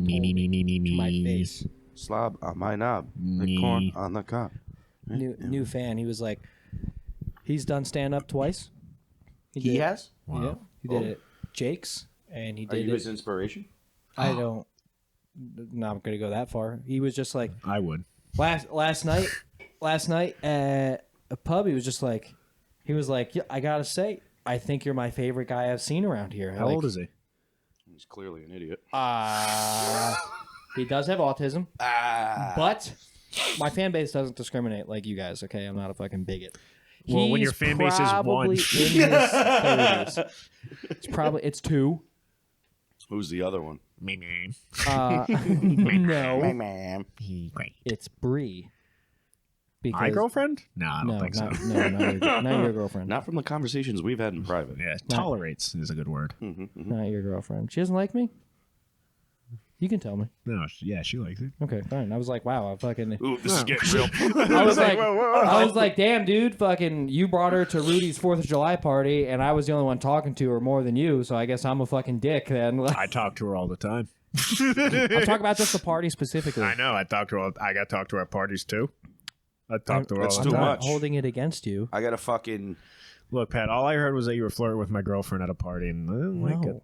to my face. Slob on my knob. The corn on the cob. New fan. He was like, he's done stand up twice. He has? Wow. Yeah, he did it. Jake's, and he did Are you his inspiration? I don't. Not going to go that far. He was just like, I would. Last night at a pub, he was just like, yeah, I gotta say, I think you're my favorite guy I've seen around here. How old is he? He's clearly an idiot. He does have autism, but my fan base doesn't discriminate like you guys. Okay, I'm not a fucking bigot. Well, when your fan base is one, in his 30s. It's two. Who's the other one? Me. No, it's Bree. My girlfriend? No, I don't think so. Not your girlfriend. Not from the conversations we've had in private. Yeah, tolerates is a good word. Not your girlfriend. She doesn't like me? You can tell me. No, she likes it. Okay, fine. I was like, wow, I fucking... Ooh, this is getting real. I was like, damn, dude, fucking, you brought her to Rudy's 4th of July party, and I was the only one talking to her more than you, so I guess I'm a fucking dick then. I talk to her all the time. I'm talking about just the party specifically. I know. I got to talk to her at parties too. I talked to her all the time. That's too much. Holding it against you. I got to fucking... Look, Pat, all I heard was that you were flirting with my girlfriend at a party, and I didn't like it.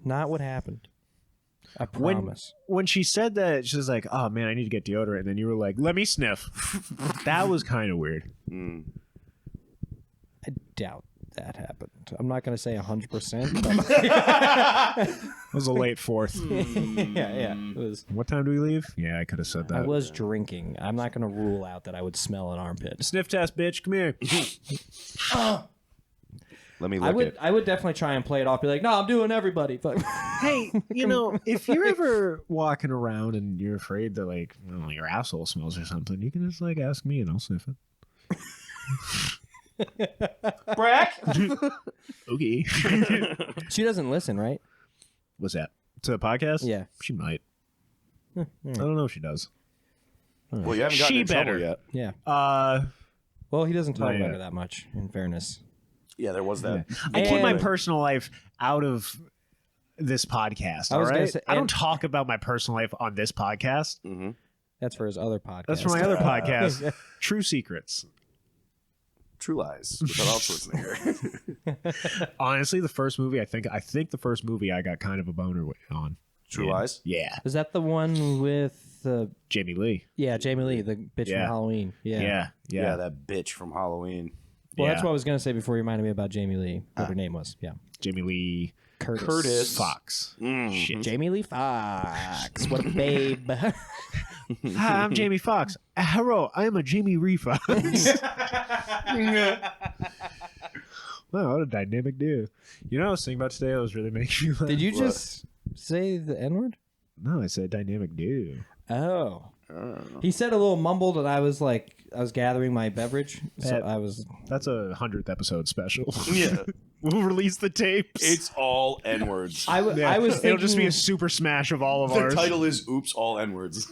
Not what happened. I promise. When she said that, she was like, oh, man, I need to get deodorant. And then you were like, let me sniff. That was kind of weird. I doubt that happened. I'm not going to say 100%. It was a late fourth. Yeah. It was. What time do we leave? Yeah, I could have said that. I was drinking. I'm not going to rule out that I would smell an armpit. Sniff test, bitch. Come here. Let me look it. I would definitely try and play it off. Be like, no, I'm doing everybody. Hey, if you're ever walking around and you're afraid that, like, your asshole smells or something, you can just, like, ask me and I'll sniff it. Brec? Okay. She doesn't listen, right? What's that? To the podcast? Yeah. She might. I don't know if she does. Well, you haven't gotten in trouble yet. Yeah. Well, he doesn't talk about her that much, in fairness. Yeah, there was that. Yeah. I keep my personal life out of this podcast, all right? I don't talk about my personal life on this podcast. Mm-hmm. That's for his other podcast. That's for my other podcast, True Secrets. True Lies with Arnold Schwarzenegger. Honestly, the first movie, I think the first movie I got kind of a boner on. True Lies? Yeah. Is that the one with Jamie Lee? Yeah, Jamie Lee, the bitch from Halloween. Yeah, that bitch from Halloween. Well, that's what I was going to say before you reminded me about Jamie Lee, what her name was. Yeah. Jamie Lee Curtis Fox. Shit. Jamie Lee Fox. What a babe. Hi, I'm Jamie Fox. Hello, I am a Jamie Lee Fox. Wow, what a dynamic dude. You know what I was thinking about today? I was really making you laugh. Did you just say the N-word? No, I said dynamic dude. Oh. He said a little mumbled, and I was gathering my beverage. So That's a 100th episode special. Yeah. We'll release the tapes. It's all N-words. I was thinking, it'll just be a super smash of all of ours. The title is Oops, All N-words.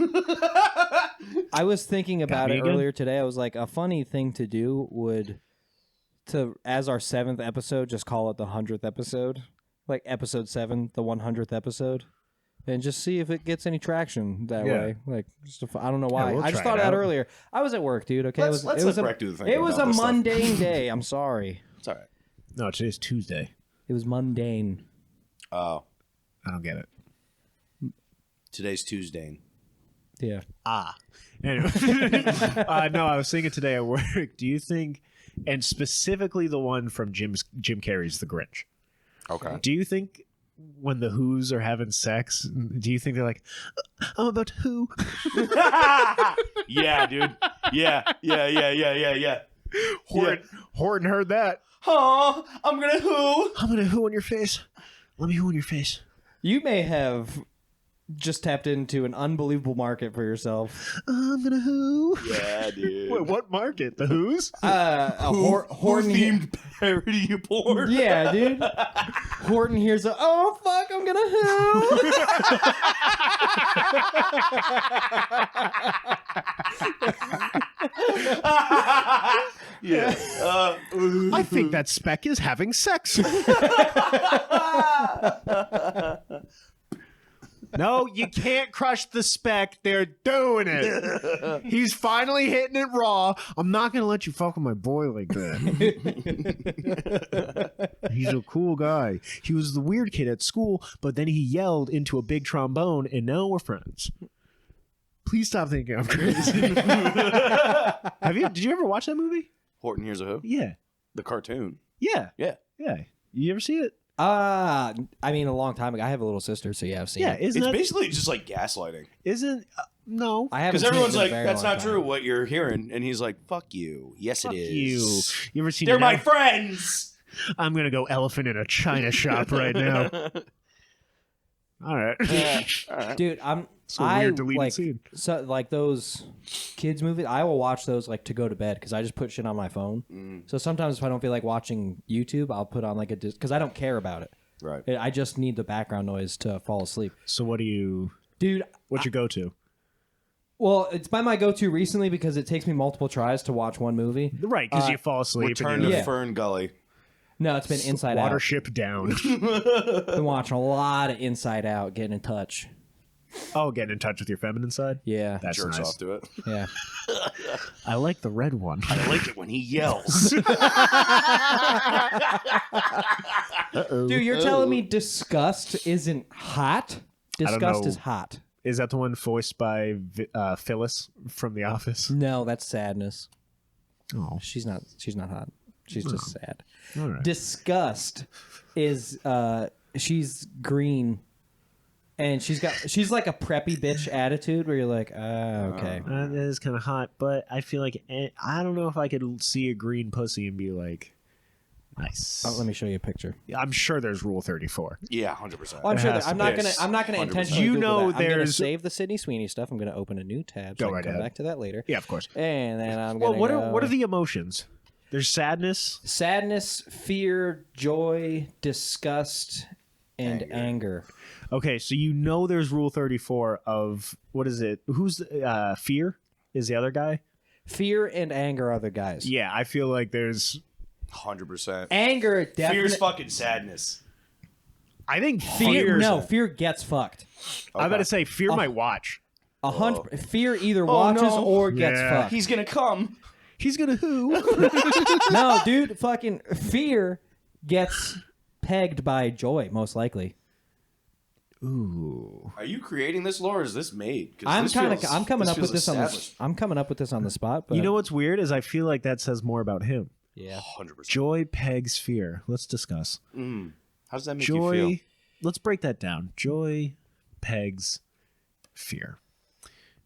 I was thinking about it earlier today. I was like, a funny thing to do would, as our 7th episode, just call it the 100th episode. Like episode 7, the 100th episode. And just see if it gets any traction that way. Like, I don't know why. I just thought of that earlier. I was at work, dude. Okay, let's let Brec do the thing. It was a mundane day. I'm sorry. It's all right. No, today's Tuesday. It was mundane. Oh, I don't get it. Today's Tuesday. Yeah. Anyway. No, I was thinking today at work. Do you think, and specifically the one from Jim Carrey's The Grinch? Okay. Do you think when the Who's are having sex, do you think they're like, I'm about to who? Yeah, dude. Yeah. Horton heard that. Oh, I'm gonna who? I'm gonna who on your face. Let me who on your face. You may have just tapped into an unbelievable market for yourself. I'm gonna who? Yeah, dude. Wait, what market? The Who's? Horton themed parody porn. Yeah, dude. Horton hears oh fuck, I'm gonna who. Yeah. I think that Speck is having sex. No, you can't crush the spec. They're doing it. He's finally hitting it raw. I'm not going to let you fuck with my boy like that. He's a cool guy. He was the weird kid at school, but then he yelled into a big trombone, and now we're friends. Please stop thinking I'm crazy. Did you ever watch that movie? Horton Hears a Who? Yeah. The cartoon. Yeah. Yeah. Yeah. You ever see it? I mean, a long time ago. I have a little sister, so yeah, I've seen it. It's basically just like gaslighting. No. I haven't Because everyone's seen it in a like, very that's long not time. true what you're hearing. And he's like, fuck you. Yes, Fuck it is. you. You ever seen They're an my friends. I'm going to go elephant in a china shop right now. All right. Yeah. All right. Dude, It's a weird deleted like scene. so like those kids movies. I will watch those like to go to bed because I just put shit on my phone. So sometimes if I don't feel like watching YouTube, I'll put on like because I don't care about it. Right. I just need the background noise to fall asleep. So what's your go-to? Well, it's by my go-to recently because it takes me multiple tries to watch one movie. Right, because you fall asleep. Return to Fern Gully. No, it's been Inside Out. Watership Down. Been watching a lot of Inside Out, getting in touch. Oh, getting in touch with your feminine side? Yeah. That's Jerks nice. off to it. Yeah. I like the red one. I like it when he yells. Dude, you're telling me disgust isn't hot? Disgust know. is hot. Is that the one voiced by Phyllis from The Office? No, that's sadness. Oh, She's not hot. She's just sad. all right. Disgust is she's green and she's like a preppy bitch attitude where you're like, okay. That is kind of hot, but I feel like I don't know if I could see a green pussy and be like, nice. Let me show you a picture. I'm sure there's Rule 34. Yeah, 100%. Oh, I'm sure has that, to I'm be. not gonna 100%. intentionally You Google know that. I'm gonna there's- save the Sydney Sweeney stuff. I'm gonna open a new tab so Go I right can come ahead. back to that later. Yeah, of course. And then I'm Well, gonna what are the emotions? There's sadness. sadness, fear, joy, disgust, and anger. Okay, so you know there's Rule 34 of what is it? Who's Fear is the other guy? Fear and anger are the guys. Yeah, I feel like there's 100%. Anger Fear's definitely. fucking sadness. I think Fear, Fear's fear gets fucked. I'm about to say Fear might watch. 100. Fear either watches no. or gets Yeah. fucked. He's going to come. He's gonna who? No, dude, fucking fear gets pegged by joy, most likely. Ooh. Are you creating this lore or is this made? 'Cause I'm this kind of feels- I'm coming up with feels this on the established. I'm coming up with this on the spot. But You know what's weird is I feel like that says more about him. yeah. 100%. Joy pegs fear. Let's discuss. How does that make you Joy. feel? Let's break that down. Joy pegs fear.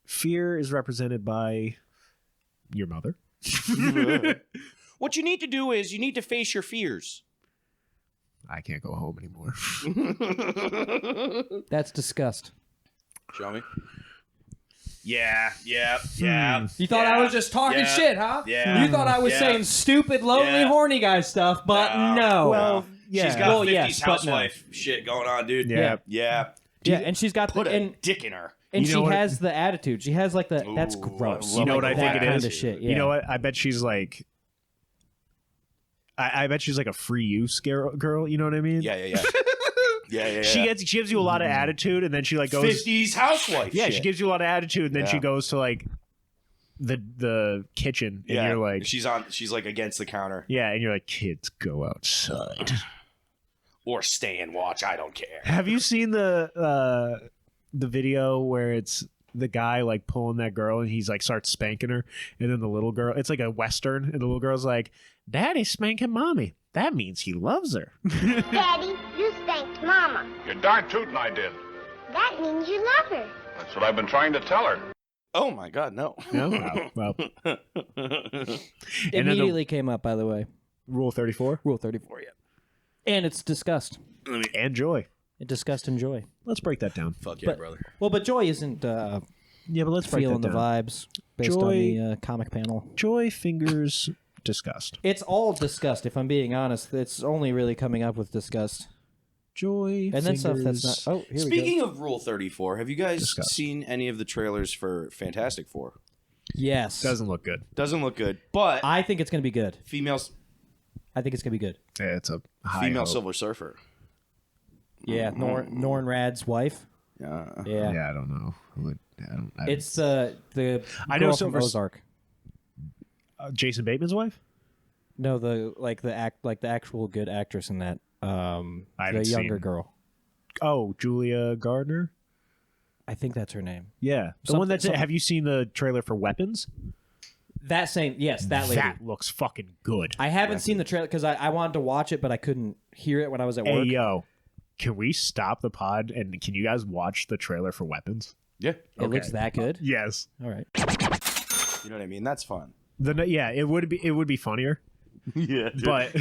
Fear is represented by your mother. What you need to do is you need to face your fears. I can't go home anymore. That's disgust. Show me. Yeah. Hmm. You thought I was just talking shit, huh? Yeah. You thought I was Yeah. saying stupid, lonely, Yeah. horny guy stuff, but no. Well, yeah. She's got Well, 50s yes, but no. housewife shit going on, dude. Yeah. Yeah. yeah, and she's got Put the a dick in her. and You she know what- has the attitude. She has like the that's Ooh, gross. I You know what I Like think that it kind is? of shit. Yeah. You know what? I bet she's like. I bet she's like a free use girl. You know what I mean? Yeah. Yeah. She gives you a lot of attitude, and then she like goes. 50s housewife. Yeah, shit. she gives you a lot of attitude, and then she Yeah. goes to like the kitchen, and you're like, she's like against the counter. yeah, and you're like, kids, go outside. Or stay and watch. I don't care. Have you seen the video where it's the guy like pulling that girl, and he's like starts spanking her, and then the little girl, it's like a western, and the little girl's like, "Daddy's spanking mommy. That means he loves her." Daddy, you spanked Mama. You're darn tootin' I did. That means you love her. That's what I've been trying to tell her. Oh my God, no. No, well, Immediately came up, by the way. Rule 34 Rule 34, yeah. And it's disgust. and joy. Disgust and joy. Let's break that down. Fuck yeah, But- brother. Well, but joy isn't Yeah, but let's break feeling that the down. vibes based on Joy- the comic panel. Joy fingers disgust. It's all disgust, if I'm being honest. It's only really coming up with disgust. Joy And then stuff fingers. that's not... Oh, here we Speaking go. of Rule 34, have you guys Discuss. seen any of the trailers for Fantastic Four? Yes. Doesn't look good. Doesn't look good, but I think it's going to be good. females, I think it's going to be good. Yeah, it's a high female hope. Silver Surfer. Yeah, Norn Rad's wife. Yeah. I don't know. It's the I know girl Silver from Ozark. Jason Bateman's wife. No, the actual good actress in that. The younger girl. Oh, Julia Gardner. I think that's her name. Yeah, the one that's. Have you seen the trailer for Weapons? That same, yes, that lady. That looks fucking good. I haven't seen the trailer because I wanted to watch it, but I couldn't hear it when I was at work. Hey, yo, can we stop the pod and can you guys watch the trailer for Weapons? Yeah. It looks that good? Yes. All right. You know what I mean? That's fun. It would be funnier. Yeah. But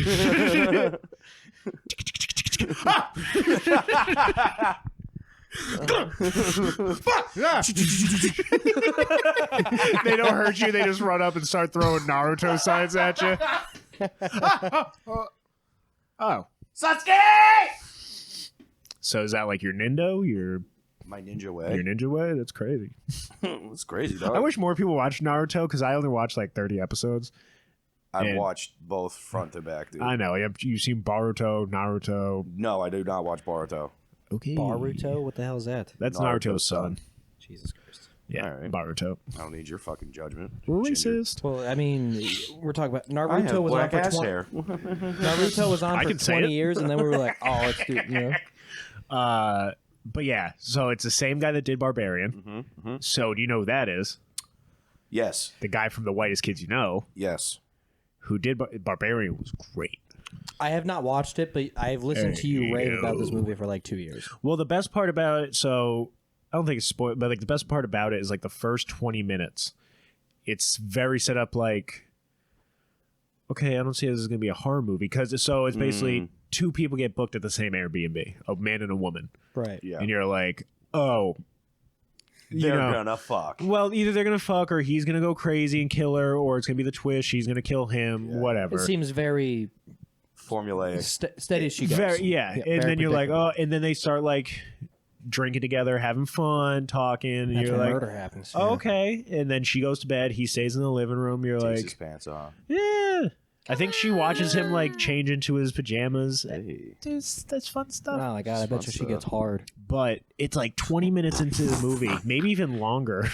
they don't hurt you, they just run up and start throwing Naruto signs at you. Oh. Sasuke! So is that like your Nindo? My ninja way. Your ninja way? That's crazy. It's crazy, dog. I wish more people watched Naruto because I only watched like 30 episodes. I've watched both front to back, dude. I know. You've seen Boruto, Naruto. No, I do not watch Boruto. Okay. Baruto? What the hell is that? That's Naruto's son. Jesus Christ. Yeah, All right. Baruto. I don't need your fucking judgment. Racist. Well, I mean, we're talking about I Naruto have was on black for ass 20 hair. Naruto was on I for can say 20 it. years, and then we were like, oh, let's do, But yeah, so it's the same guy that did Barbarian. So do you know who that is? Yes. The guy from The Whitest Kids You Know, Yes. who did Barbarian, was great. I have not watched it, but I've listened to you rave about this movie for like 2 years. Well, the best part about it, so I don't think it's spoiled, but like the best part about it is like the first 20 minutes. It's very set up like, okay, I don't see how this is going to be a horror movie because it's basically two people get booked at the same Airbnb, a man and a woman. Right. Yeah. And you're like, oh, They're gonna fuck. well, either they're gonna fuck or he's gonna go crazy and kill her, or it's gonna be the twist. She's gonna kill him. Whatever. It seems very Formulaic. steady as she goes. and very then you're like, predictable. oh, and then they start like drinking together, having fun, talking, and That's you're when like, murder happens. oh, okay. And then she goes to bed. He stays in the living room. You're Takes his like, pants off. yeah. I think she watches him like change into his pajamas. Hey. That's fun stuff. Oh my god, I bet you she gets hard. But it's like 20 minutes into the movie, maybe even longer.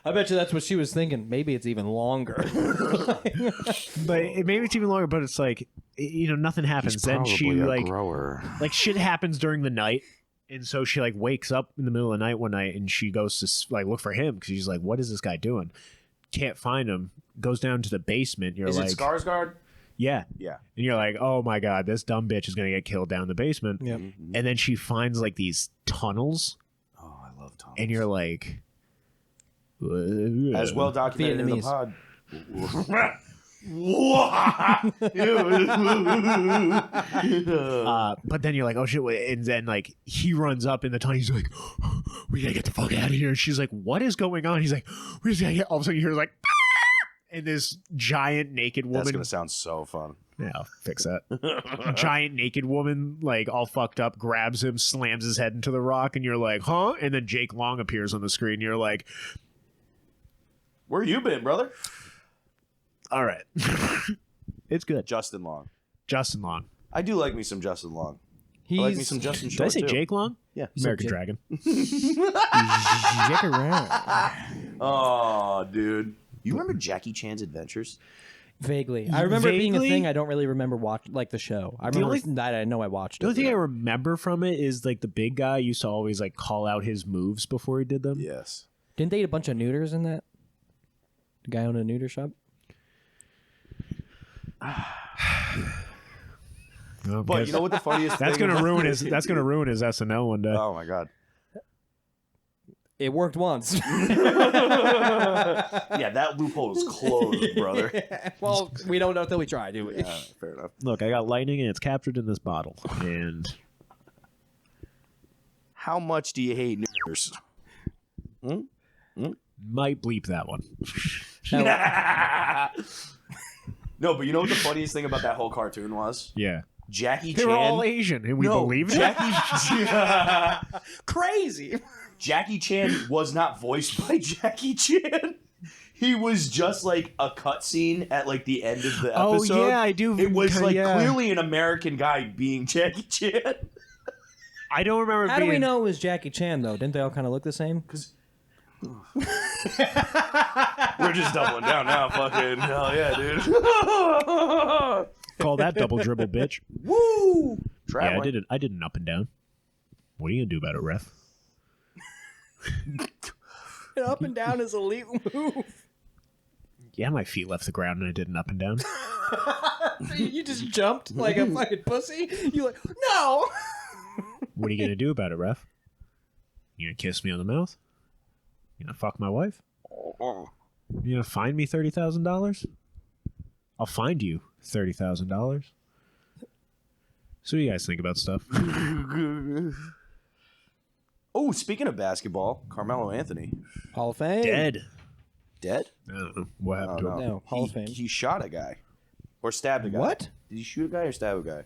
I bet you that's what she was thinking. Maybe it's even longer. Maybe it's even longer, but it's like, nothing happens. Then she grower. like shit happens during the night. And so she like wakes up in the middle of the night one night and she goes to like look for him because she's like, what is this guy doing? Can't find him. Goes down to the basement. You're Is like, it Skarsgård? yeah. Yeah. And you're like, oh my god, this dumb bitch is gonna get killed down the basement. Yep. And then she finds like these tunnels, Oh, I love Tom. and you're like, as well documented in the Vietnamese. pod. but then you're like, oh shit, and then like he runs up in the tunnel. He's like, we gotta get the fuck out of here. And she's like, what is going on? He's like, we just gotta get. All of a sudden you hear like, and this giant naked woman. That's gonna sound so fun. Yeah, I'll fix that. Giant naked woman, like all fucked up, grabs him, slams his head into the rock, and you're like, huh? And then Jake Long appears on the screen. And you're like, Where you been, brother? all right. It's good. Justin Long. Justin Long. I do like me some Justin Long. He's I like me some Justin Did I Short say too. Jake Long? Yeah. American Jake. Dragon. Jick around. Oh, dude. You remember Jackie Chan's Adventures? Vaguely. I remember it being a Vaguely? thing. I don't really remember like the show. I remember that I know I watched The it. only thing I remember from it is like the big guy used to always like call out his moves before he did them. Yes. Didn't they eat a bunch of neuters in that? The guy owned a neuter shop? But you know what the funniest that's thing gonna ruin his SNL one day. Oh my god. It worked once. Yeah, that loophole is closed, brother. Well, we don't know until we try, do we? Yeah, fair enough. Look, I got lightning and it's captured in this bottle. And How much do you hate niggers? might bleep that one. No, but you know what the funniest thing about that whole cartoon was? Yeah. Jackie They Chan. were all Asian and we believed it. Crazy. Jackie Chan was not voiced by Jackie Chan. He was just like a cutscene at like the end of the episode. Oh yeah, I do. It was like yeah. clearly an American guy being Jackie Chan. I don't remember. How do we know it was Jackie Chan though? Didn't they all kind of look the same? Because we're just doubling down now. Fucking hell yeah, dude. Call that double dribble, bitch. Woo! Yeah, I did an up and down. What are you gonna do about it, ref? An up and down is a elite move. Yeah, my feet left the ground and I did an up and down. You just jumped like a fucking pussy. You like no. What are you gonna do about it, ref? You gonna kiss me on the mouth? You gonna fuck my wife? You gonna fine me $30,000? I'll find you $30,000. So what do you guys think about stuff? Oh, speaking of basketball, Carmelo Anthony. Hall of Fame. Dead. Dead? I don't know. What happened to him? No, Hall of Fame. He shot a guy. Or stabbed a guy. What? Did he shoot a guy or stab a guy?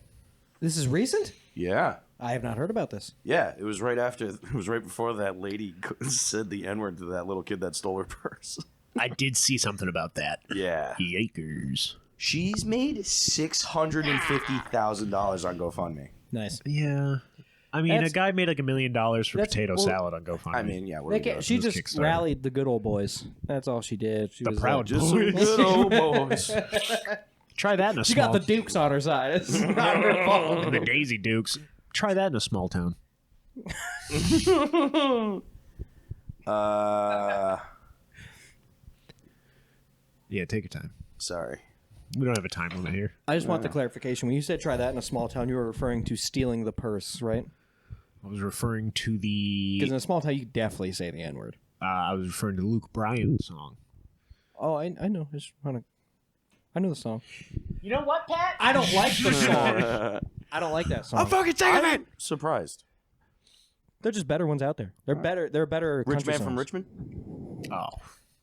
This is recent? Yeah. I have not heard about this. Yeah, it was right before that lady said the N-word to that little kid that stole her purse. I did see something about that. Yeah. Yikers. She's made $650,000 on GoFundMe. Nice. Yeah. I mean, a guy made like $1 million for potato salad on GoFundMe. I mean, yeah. What are we doing? She This just Kickstarter. ralled the good old boys. That's all she did. She The was proud Just some boys. good old boys. Try that in a She small got the Dukes on her side. It's not her fault. the Daisy Dukes. Try that in a small town. Yeah, take your time. Sorry. We don't have a time limit here. I just want the clarification. When you said try that in a small town, you were referring to stealing the purse, right? I was referring to the. Because in a small town, you definitely say the N-word. I was referring to the Luke Bryan song. Oh, I know. I know the song. You know what, Pat? I don't like the song. I don't like that song. fucking sick of it. Surprised. They're just better ones out there. They're better. They're better. Rich country Man from songs. Richmond? Oh,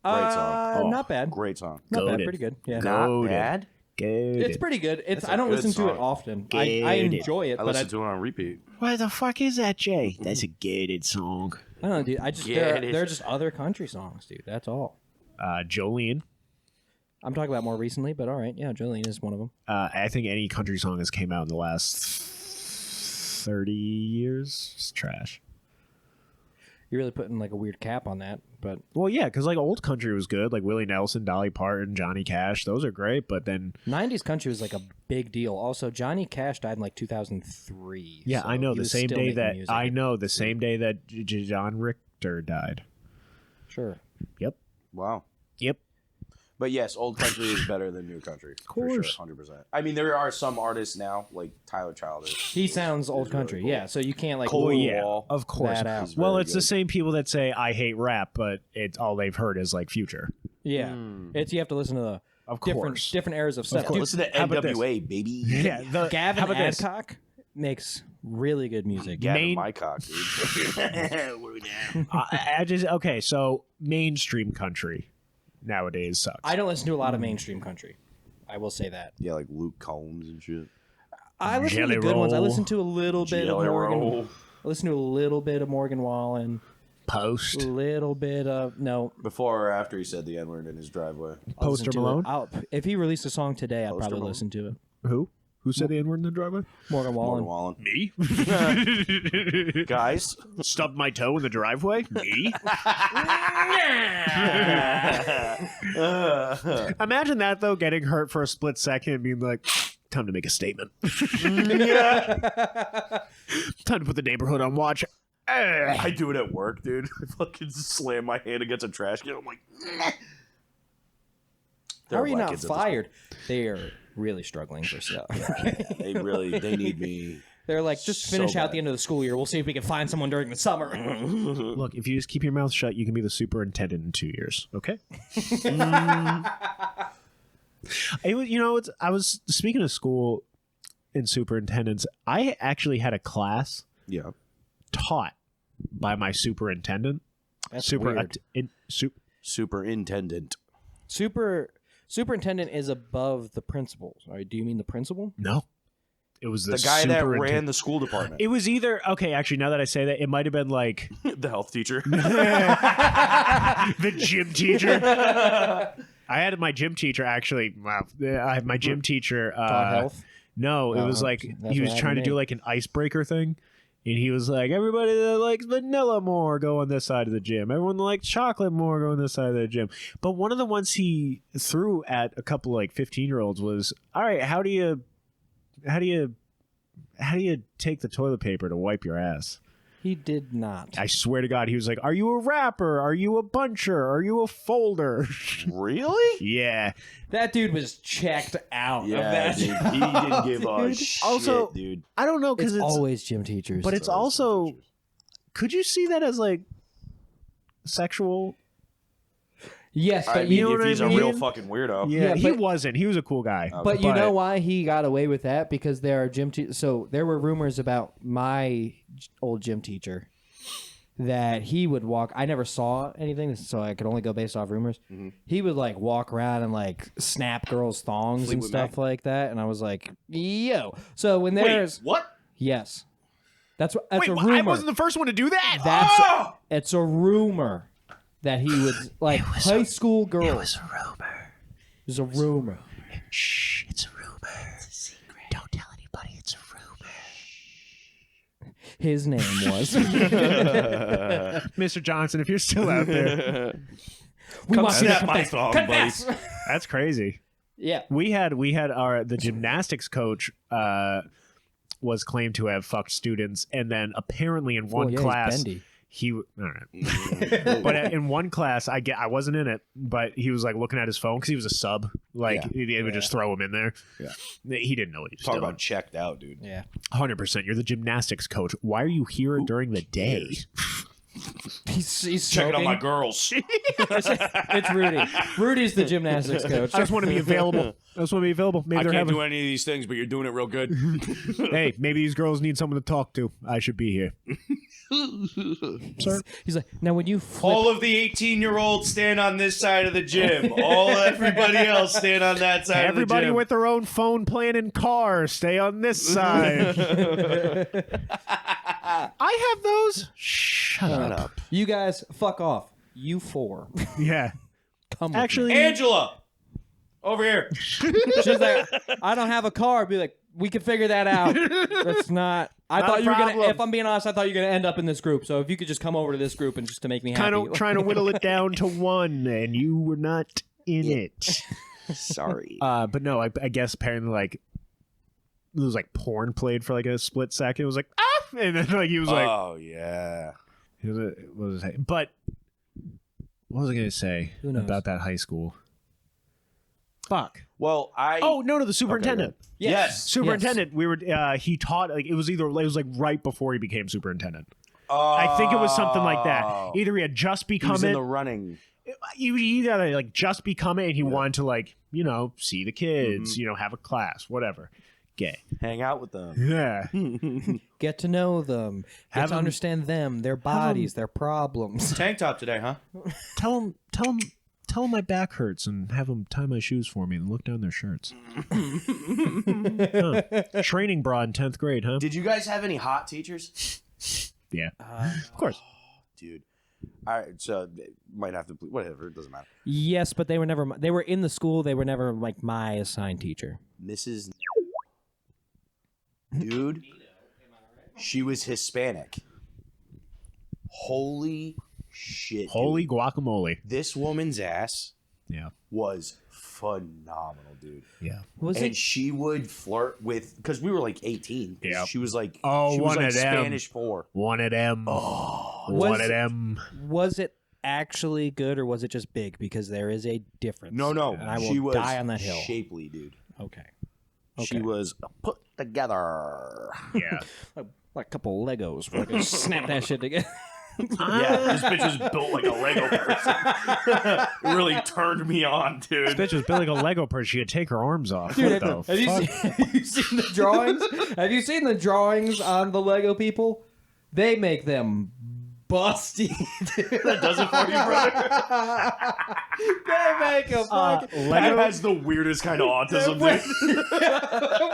Great song. Not bad. Great song. Not bad. Goated. Pretty good. Yeah. Not bad. good. It's pretty good. It's. a I don't good listen to it song. often. I Good. enjoy it, I but listened to it on repeat. What the fuck is that, Jay? That's a gated song. I don't know, dude. I just Get it. they're just other country songs, dude. That's all. Jolene. I'm talking about more recently, but all right. Yeah, Jolene is one of them. I think any country song that's came out in the last 30 years is trash. You're really putting like a weird cap on that, but Well, yeah, because like old country was good, like Willie Nelson, Dolly Parton, Johnny Cash. Those are great, but then 90s country was like a big deal. Also, Johnny Cash died in like 2003. yeah, so I know he the was same still day making that music. the same day that John Richter died. Sure. Yep. Wow. Yep. But yes, old country is better than new country. Of course. 100%. I mean, there are some artists now, like Tyler Childers. He sounds old really country. cool. Yeah, so you can't like Cole, rule yeah. Of course. that out. He's Well, very it's the good. same people that say I hate rap, but it's all they've heard is like Future. Yeah. It's you have to listen to the Of different course. different eras of stuff. course. Dude, Listen to how about this? NWA, baby. Yeah. Gavin how about this? Adcock makes really good music. Gavin Main- my cock, dude. I just okay. So mainstream country nowadays sucks. I don't listen to a lot of mainstream country. I will say that. Yeah, like Luke Combs and shit. I listen Jelly to the good ones. I Roll. listen to a little bit of Jelly Morgan. Roll. I listen to a little bit of Morgan Wallen. Post. A little bit of no. Before or after he said the N-word in his driveway. I'll listen Poster to it. Malone? If he released a song today, I'd Poster probably Malone? listen to it. Who? Who said the N-word in the driveway? Morgan Wallen. Wallen. Me. Guys, Stubbed my toe in the driveway. Me. Imagine that though, getting hurt for a split second and being like, time to make a statement. Time to put the neighborhood on watch. I do it at work, dude. I fucking slam my hand against a trash can. I'm like, How are you not fired? They are really struggling for stuff. They need me. They're like, just So finish out bad. the end of the school year. We'll see if we can find someone during the summer. Look, if you just keep your mouth shut, you can be the superintendent in 2 years. Okay. It was, I was speaking of school and superintendents. I actually had a class Yeah. taught by my superintendent. That's weird. Superintendent. Superintendent is above the principal. Sorry, do you mean the principal? No, it was The guy that superintendent. ran the school department. It was either okay. Actually, now that I say that, it might have been like The health teacher. the gym teacher. I had my gym teacher actually. Wow, I had my gym teacher. Taught health? No, it was like that's he was what trying to happened to do me. like an icebreaker thing, And he was like, everybody that likes vanilla more go on this side of the gym. Everyone that likes chocolate more go on this side of the gym. But one of the ones he threw at a couple like 15-year-olds was, all right, how do you take the toilet paper to wipe your ass? He did not. I swear to God, he was like, are you a wrapper? Are you a buncher? Are you a folder? Really? Yeah. That dude was checked out of that. Dude, he didn't give a shit, Also, dude. I don't know, It's because it's always gym teachers. but it's also, could you see that as like sexual? yes, but I mean, you know if what he's I a mean? real fucking weirdo. Yeah, Yeah, he but- wasn't. He was a cool guy. But you know why he got away with that? Because there are gym so there were rumors about my old gym teacher that he would walk. I never saw anything, so I could only go based off rumors. He would like walk around and like snap girls' thongs and Fleetwood stuff Mac. like that, and I was like, "Yo!" So when Wait, there's what? yes, that's a Wait, rumor. I wasn't the first one to do that. That's it's a rumor that he would like high school girls. It was a rumor. It was a rumor. Shh, it's a rumor. It's a secret. Don't tell anybody. It's a rumor. His name was. Mr. Johnson, if you're still out there, We want you to snap my confess. thong, Confess. that's crazy. Yeah. We had the gymnastics coach was claimed to have fucked students, and then apparently in one yeah, he's class bendy. all right. But in one class, I wasn't in it, but he was like looking at his phone because he was a sub. Like they would just throw him in there. Yeah. He didn't know what he was Talk doing. about checked out, dude. Yeah. 100%. You're the gymnastics coach. Why are you here during the day? He's Checking on my smoking. girls. It's Rudy. Rudy's the gymnastics coach. I just want to be available. Maybe I they're can't having. do any of these things, but you're doing it real good. Hey, maybe these girls need someone to talk to. I should be here. Sir? He's like, now when you flip, All of the 18-year-olds stand on this side of the gym. Everybody else stand on that side Everybody of the gym. with their own phone plan and car, stay on this side. I have those. Shut up. you guys fuck off. You four. Yeah. Come with Actually, Angela, over here. me. She's like, I don't have a car. Be like, we can figure that out. That's not. I Not thought a you were gonna. problem. If I'm being honest, I thought you were gonna end up in this group. So if you could just come over to this group and just to make me happy. trying to whittle it down to one, and you were not in it. Sorry. But no, I guess apparently like it was like porn played for like a split second. It was like ah, and then like he was like, Oh, yeah. what was it? But what was I gonna say Who knows? about that high school? Fuck. Well, Oh no, the superintendent. Yes. Superintendent. We were. He taught like it was like right before he became superintendent. I think it was something like that. Either he had just He become was in it. the running. He either like just become it, and he wanted to like see the kids, have a class, whatever. Gay. Hang out with them. Yeah. Get to know them. Have Get to 'em- understand them, their bodies, their problems. Tank top today, huh? Tell him my back hurts and have them tie my shoes for me and look down their shirts. Huh. Training bra in 10th grade, huh? Did you guys have any hot teachers? Yeah. Of course. Dude. All right, so might have to, whatever, it doesn't matter. Yes, but they were never. They were in the school. They were never like my assigned teacher. Mrs. Dude, she was Hispanic. Holy shit. Holy dude. guacamole. This woman's ass Yeah. was phenomenal, dude. Yeah. Was And it? she would flirt with, because we were like 18. Yeah. She was like, Oh, she was one like of them. Spanish 4. One of them. Oh, One Was- of them. Was it actually good or was it just big? Because there is a difference. no. And I will she was die on that hill. shapely, dude. Okay. She was put together. Yeah. Like a couple of Legos. Where I could snap that shit together. Yeah, this bitch was built like a Lego person. It really turned me on, dude. Bitch was building a Lego person. She could take her arms off. Dude, What the have fuck? you seen the drawings? Have you seen the drawings on the Lego people? They make them busty. That does it for you, brother. They make them fucking. That has the weirdest kind of autism, when, dude.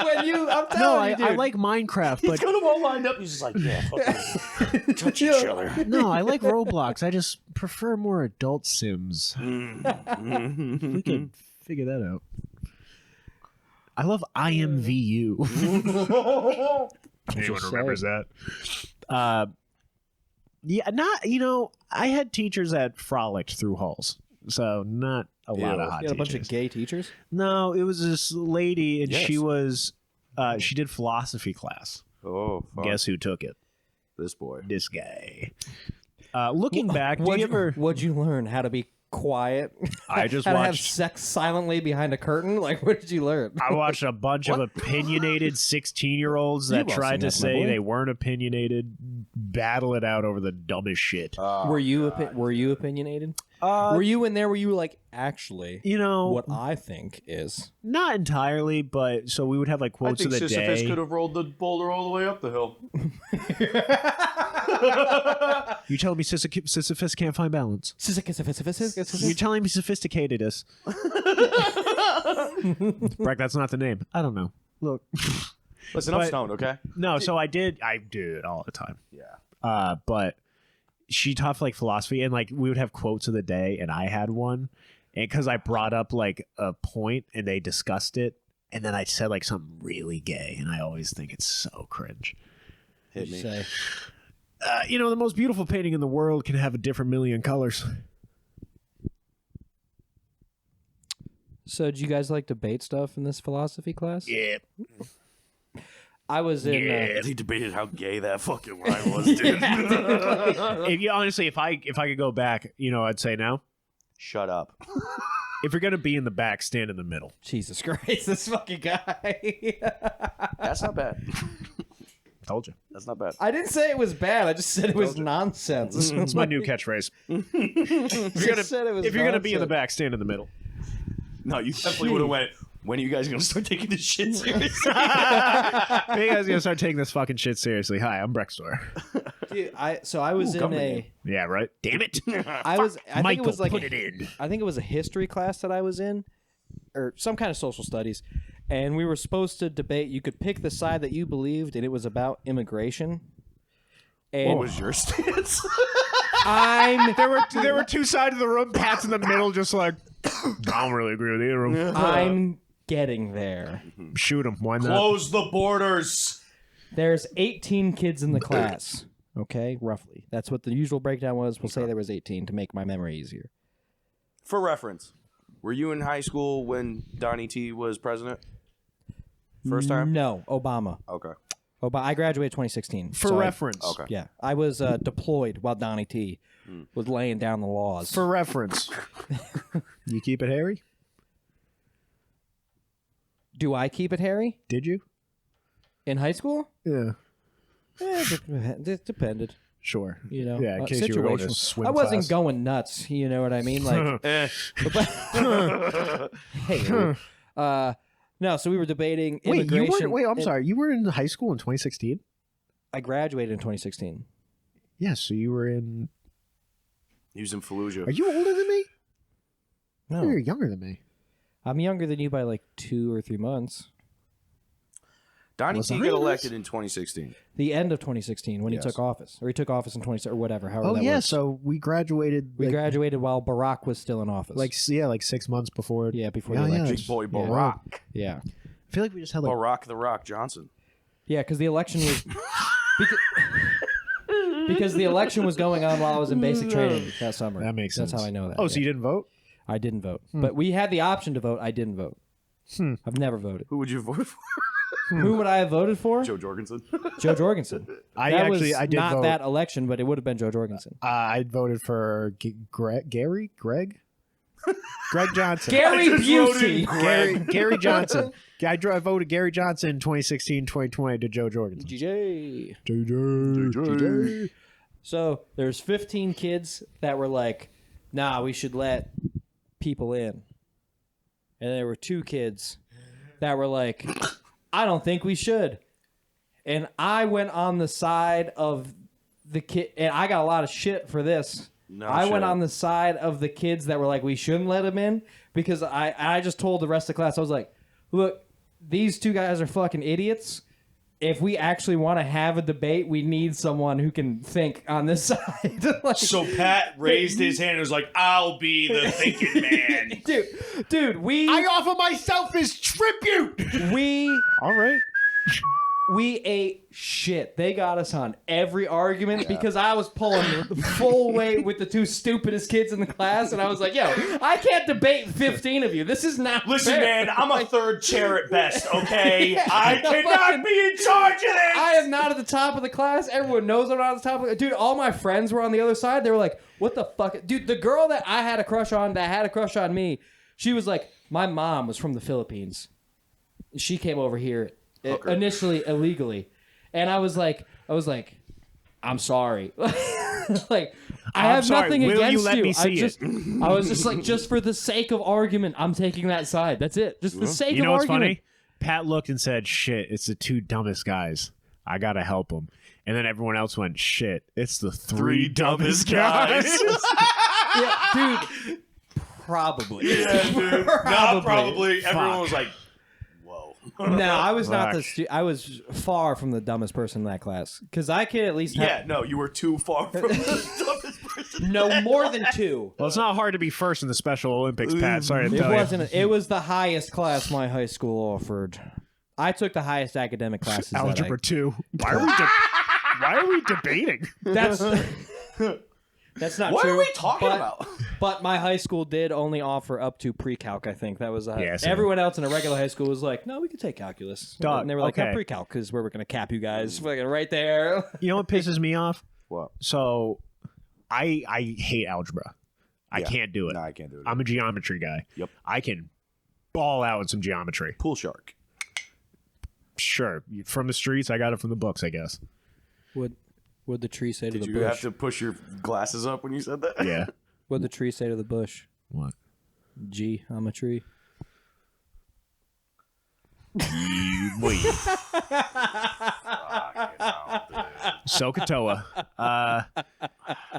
when you, I'm telling No, you, dude. I like Minecraft, He's but got them all lined up. He's just like, yeah, fucking touch each other. no, I like Roblox. I just prefer more adult Sims. Mm. We could figure that out. I love IMVU. Anyone remembers that? Yeah, not, I had teachers that frolicked through halls. So not a lot of hot You had a bunch teachers. of gay teachers? No, it was this lady, and Yes. she was, she did philosophy class. Oh, fuck. Guess who took it? This boy. This guy. Looking back, do you ever... What'd you learn? How to be quiet? I just How to have watched... sex silently behind a curtain? Like, what did you learn? I watched a bunch of opinionated 16-year-olds that well tried seen to that, my say boy. they weren't opinionated, battle it out over the dumbest shit. Were you opinionated? Were you in there where you were like, actually, what I think is... Not entirely, but so we would have like I quotes think of the Sisyphus day. could have rolled the boulder all the way up the hill. You telling me Sisyphus can't find balance? You're telling me sophisticated is. Brec, that's not the name. I don't know. Look. Listen, I'm stoned, okay? No, so I do it all the time. Yeah. But she taught like philosophy, and like we would have quotes of the day, and I had one, and because I brought up like a point and they discussed it, and then I said like something really gay, and I always think it's so cringe. Hit me. Say, The most beautiful painting in the world can have a different million colors. so did you guys like debate stuff in this philosophy class? Yeah. I was in... They debated how gay that fucking line was, dude. Honestly, if I could go back, I'd say now. Shut up. If you're gonna be in the back, stand in the middle. Jesus Christ, this fucking guy. That's not bad. Told you. That's not bad. I didn't say it was bad. I just said it was nonsense. It's my new catchphrase. If you're gonna be in the back, stand in the middle. No, you definitely would have went, when are you guys going to start taking this shit seriously? Hey, you guys gonna start taking this fucking shit seriously? Hi, I'm Brec Store. Dude, I was in a... Yeah, right. Damn it. I think Michael, it was like put it in. I think it was a history class that I was in, or some kind of social studies, and we were supposed to debate. You could pick the side that you believed, and it was about immigration. And What was your stance? There were two sides of the room. Pat's in the middle, just like I don't really agree with either of them. I'm getting there. Shoot him. Why not? Close the borders. There's 18 kids in the class. Okay, roughly. That's what the usual breakdown was. We'll say there was 18 to make my memory easier. For reference, were you in high school when Donnie T was president? First time? No, Obama. Okay. I graduated 2016. For so reference. Okay. Yeah, I was deployed while Donnie T was laying down the laws. For reference. You keep it hairy? Do I keep it hairy? Did you? In high school? Yeah. It depended. Sure. Yeah, in case you were going to situational. swim I wasn't class. going nuts. You know what I mean? Like, hey, no. So we were debating Wait, immigration. I'm sorry. You were in high school in 2016? I graduated in 2016. Yeah, so you were in... He was in Fallujah. Are you older than me? No, You're younger than me. I'm younger than you by like 2 or 3 months. Donnie Was T I got in elected this? in 2016. The end of 2016 when Yes. he took office, or he took office in 20 or whatever. However Oh, that yeah, works. so we graduated... We graduated while Barack was still in office. like 6 months before... yeah, before Yeah, the yeah. election. Big boy Yeah. Barack. Yeah, I feel like we just had like... Barack the Rock Johnson. yeah, because the election was because the election was going on while I was in basic training that summer. That makes sense. That's how I know that. Oh, yeah. so you didn't vote? I didn't vote, but we had the option to vote. I didn't vote. I've never voted. Who would you vote for? Who would I have voted for? Joe Jorgensen. Joe Jorgensen. I That did not vote. that election, but it would have been Joe Jorgensen. I voted for Greg Johnson. Gary just Busey. Gary Johnson. I voted Gary Johnson 2016, 2020 to Joe Jorgensen. GJ. JJ. So there's 15 kids that were like, nah, we should let people in. And there were 2 kids that were like, I don't think we should. And I went on the side of the kid, and I got a lot of shit for this. I went on the side of the kids that were like, we shouldn't let them in, because I just told the rest of the class, I was like, look, these 2 guys are fucking idiots. If we actually want to have a debate, we need someone who can think on this side. Like, So Pat raised his hand and was like, I'll be the thinking man. dude, I offer myself as tribute. we All right. We ate shit. They got us on every argument because I was pulling the full weight with the two stupidest kids in the class, and I was like, yo, I can't debate 15 of you. This is not Listen, fair. man, I'm a third chair at best, okay? I cannot be in charge of this! I am not at the top of the class. Everyone knows I'm not at the top of the Dude, all my friends were on the other side. They were like, what the fuck? Dude, the girl that I had a crush on, that had a crush on me, she was like, my mom was from the Philippines. She came over here initially illegally. And I was like, I'm sorry. Like, I have nothing against you. Let me see it? I was just like, just for the sake of argument, I'm taking that side. That's it. Just for the sake You know of what's argument. funny? Pat looked and said, shit, it's the two dumbest guys. I gotta help them. And then everyone else went, shit, it's the three dumbest guys. Yeah, dude. Probably. Yeah, dude. Probably. Everyone was like, whoa. No, I was not Fuck. I was far from the dumbest person in that class. Because I could at least have... Yeah, no, you were too far from the dumbest person. No, more than two. Well, it's not hard to be first in the Special Olympics, Pat. Sorry to It tell you. wasn't. It was the highest class my high school offered. I took the highest academic classes. Algebra 2. Why are we debating? That's not What true. are we talking but, about? But my high school did only offer up to pre-calc, I think. That was Yeah, same. everyone else in a regular high school was like, no, we could take calculus. Dog, and they were like, okay. no, pre-calc is where we're going to cap you guys. Fucking right there. You know what pisses me off? What? So, I hate algebra. I can't do it. No, I can't do it. I'm a geometry guy. Yep. I can ball out in some geometry. Pool shark. Sure. From the streets, I got it from the books, I guess. What'd the tree say to Did the you bush? have to push your glasses up when you said that? Yeah. What'd the tree say to the bush? What? Gee, I'm a tree. Sokotoa.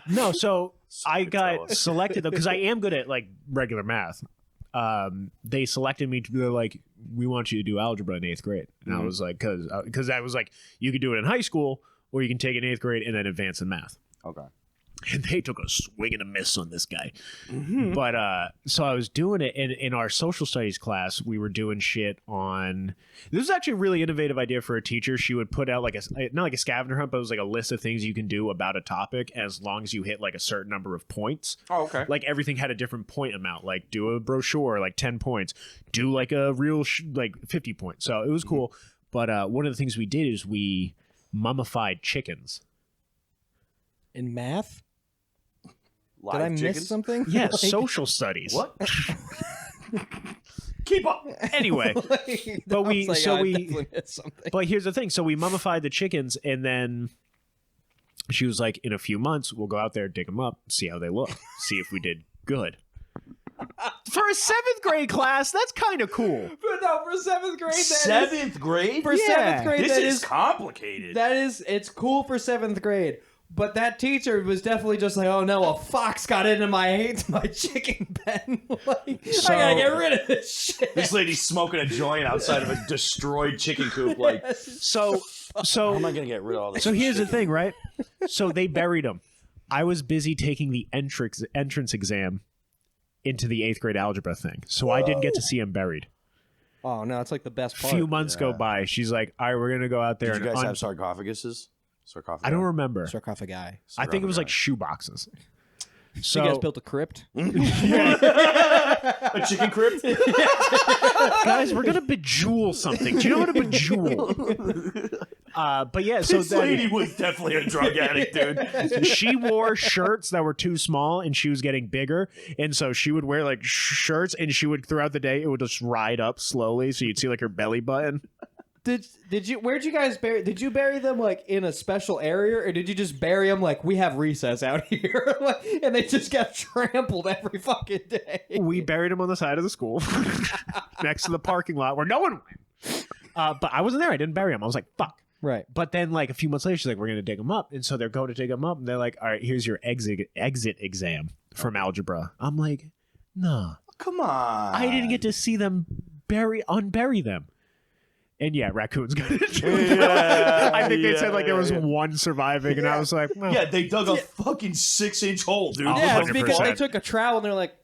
No, so I got selected though because I am good at like regular math. They selected me to be like, we want you to do algebra in 8th grade, and I was like, because I was like, you could do it in high school or you can take it in 8th grade and then advance in math. Okay. And they took a swing and a miss on this guy. But so I was doing it in our social studies class. We were doing shit on. This was actually a really innovative idea for a teacher. She would put out like not like a scavenger hunt, but it was like a list of things you can do about a topic as long as you hit like a certain number of points. Oh, okay. Like everything had a different point amount. Like do a brochure, like 10 points. Do like a real like 50 points. So it was cool. But one of the things we did is we mummified chickens. In math? Live Did I miss chickens? something? Yeah, Like- social studies. What? Keep up. Anyway, but I we was like, so I we definitely missed something. but here's the thing. So we mummified the chickens, and then she was like, in a few months, we'll go out there, dig them up, see how they look, see if we did good. For a 7th grade class, that's kind of cool. But no, for 7th grade, Seventh grade? for 7th grade, This that is is complicated. it's cool for 7th grade. But that teacher was definitely just like, oh no, a fox got into my chicken pen. Like, So- I gotta get rid of this shit. This lady's smoking a joint outside of a destroyed chicken coop. Like, So how am I going to get rid of all this? so here's the thing, right? So they buried him. I was busy taking the entrance exam into the 8th grade algebra thing, so I didn't get to see him buried. Oh no, it's like the best A part. few months go by. She's like, all right, we're gonna go out there. Did you and guys have sarcophaguses? Sarcophagi? I don't remember. Sarcophagi. I think it was like shoe boxes. So you guys built a crypt? A chicken crypt? guys, we're gonna bejewel something. Do you know what a bejewel? But yeah, so This lady was definitely a drug addict, dude. she wore shirts that were too small, and she was getting bigger, and so she would wear like shirts, and she would throughout the day it would just ride up slowly, so you'd see like her belly button. Did you? Where'd you guys bury? Did you bury them like in a special area, or did you just bury them like we have recess out here, like, and they just got trampled every fucking day? We buried him on the side of the school, next to the parking lot where no one went. But I wasn't there. I didn't bury him. I was like, fuck. Right. But then, like a few months later, she's like, "We're gonna dig them up," and so they're going to dig them up, and they're like, "All right, here's your exit exam from algebra." I'm like, "Nah, Come on. I didn't get to see them unbury them." And yeah, raccoons got it. I think they said like there was one surviving, and I was like, well, Yeah, they dug a fucking 6-inch hole, dude. Oh, Yeah, it's 100%. because they took a trowel and they're like,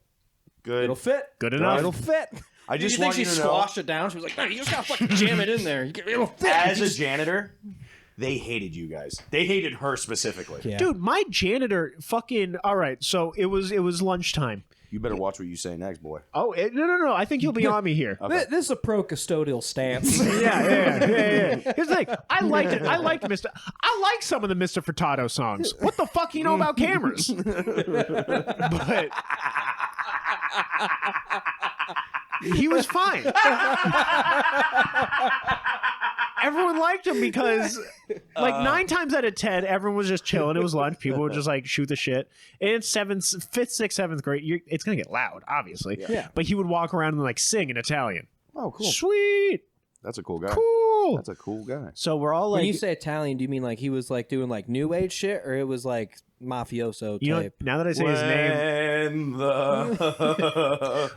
Good. it'll fit. good enough. It'll fit. I just you think want she you to know, squashed it down? She was like, no, you just gotta fucking jam it in there. It'll fit. as a janitor, they hated you guys. They hated her specifically. Yeah. Dude, my janitor fucking. All right, so it was lunchtime. You better watch what you say next, boy. Oh no! I think you'll be on me here. Okay. This is a pro-custodial stance. Yeah. He's like, I liked it. I like some of the Mr. Furtado songs. What the fuck you know about cameras? But he was fine. Everyone liked him because, like, 9 times out of 10, everyone was just chilling. It was lunch. People would just, like, shoot the shit. And in 5th, 6th, 7th grade, it's going to get loud, obviously. Yeah. But he would walk around and, like, sing in Italian. Oh, cool. Sweet. That's a cool guy. Cool. That's a cool guy. So we're all like... When you say Italian, do you mean like he was like doing like new age shit, or it was like mafioso you know, type? now that I say his name...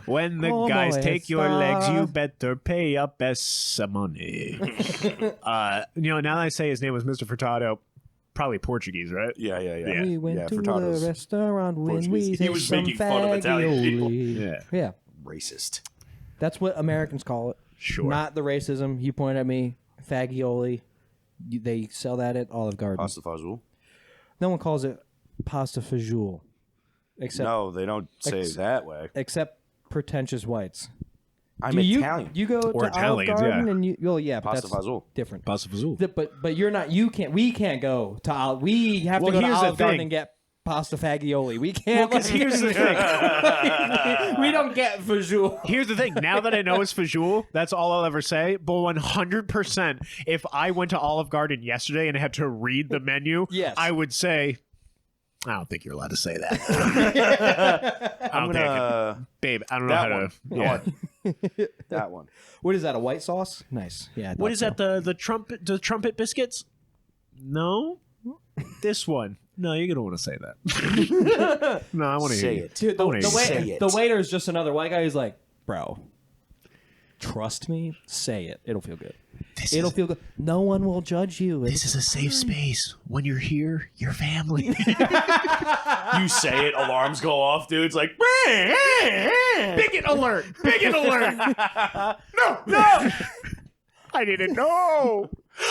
When the Como guys take your legs, you esta? better pay up some money. Now that I say his name was Mr. Furtado, probably Portuguese, right? Yeah. We went to Furtado's the restaurant when Portuguese. we He was some making fun of Italian people. fagioli. Yeah, Racist. that's what Americans call it. Sure. Not the racism. You point at me, fagioli. They sell that at Olive Garden. Pasta fagioli? No one calls it pasta fagioli, except No, they don't say it that way. except pretentious whites. I'm Do Italian. You go Or to Olive Italians, Garden yeah. and you. Well, yeah, but Pasta that's fagioli. different. Pasta fazool. But you're not. You can't. We can't go to. We have Well, to go to here's the Olive Garden thing. and get pasta fagioli. We can't. Because here's the thing. we don't get fagioli. Here's the thing. Now that I know it's fajoule, that's all I'll ever say. But 100%, if I went to Olive Garden yesterday and had to read the menu, Yes. I would say, I don't think you're allowed to say that. I'm gonna... Babe, I don't know That how to. one. Yeah. That one. What is that? A white sauce? Nice. Yeah. I What thought is so. that? The trumpet biscuits? No. This one. No, you're gonna want to say that. No, I want to Say hear it. Dude, I wanna hear Say the it. waiter is just another white guy who's like, bro, trust me, say it. It'll feel good. It'll feel good. No one will judge you. This is a safe space. When you're here, you're family. You say it, alarms go off, dude. It's like... Bigot alert! Bigot alert! No! I didn't know.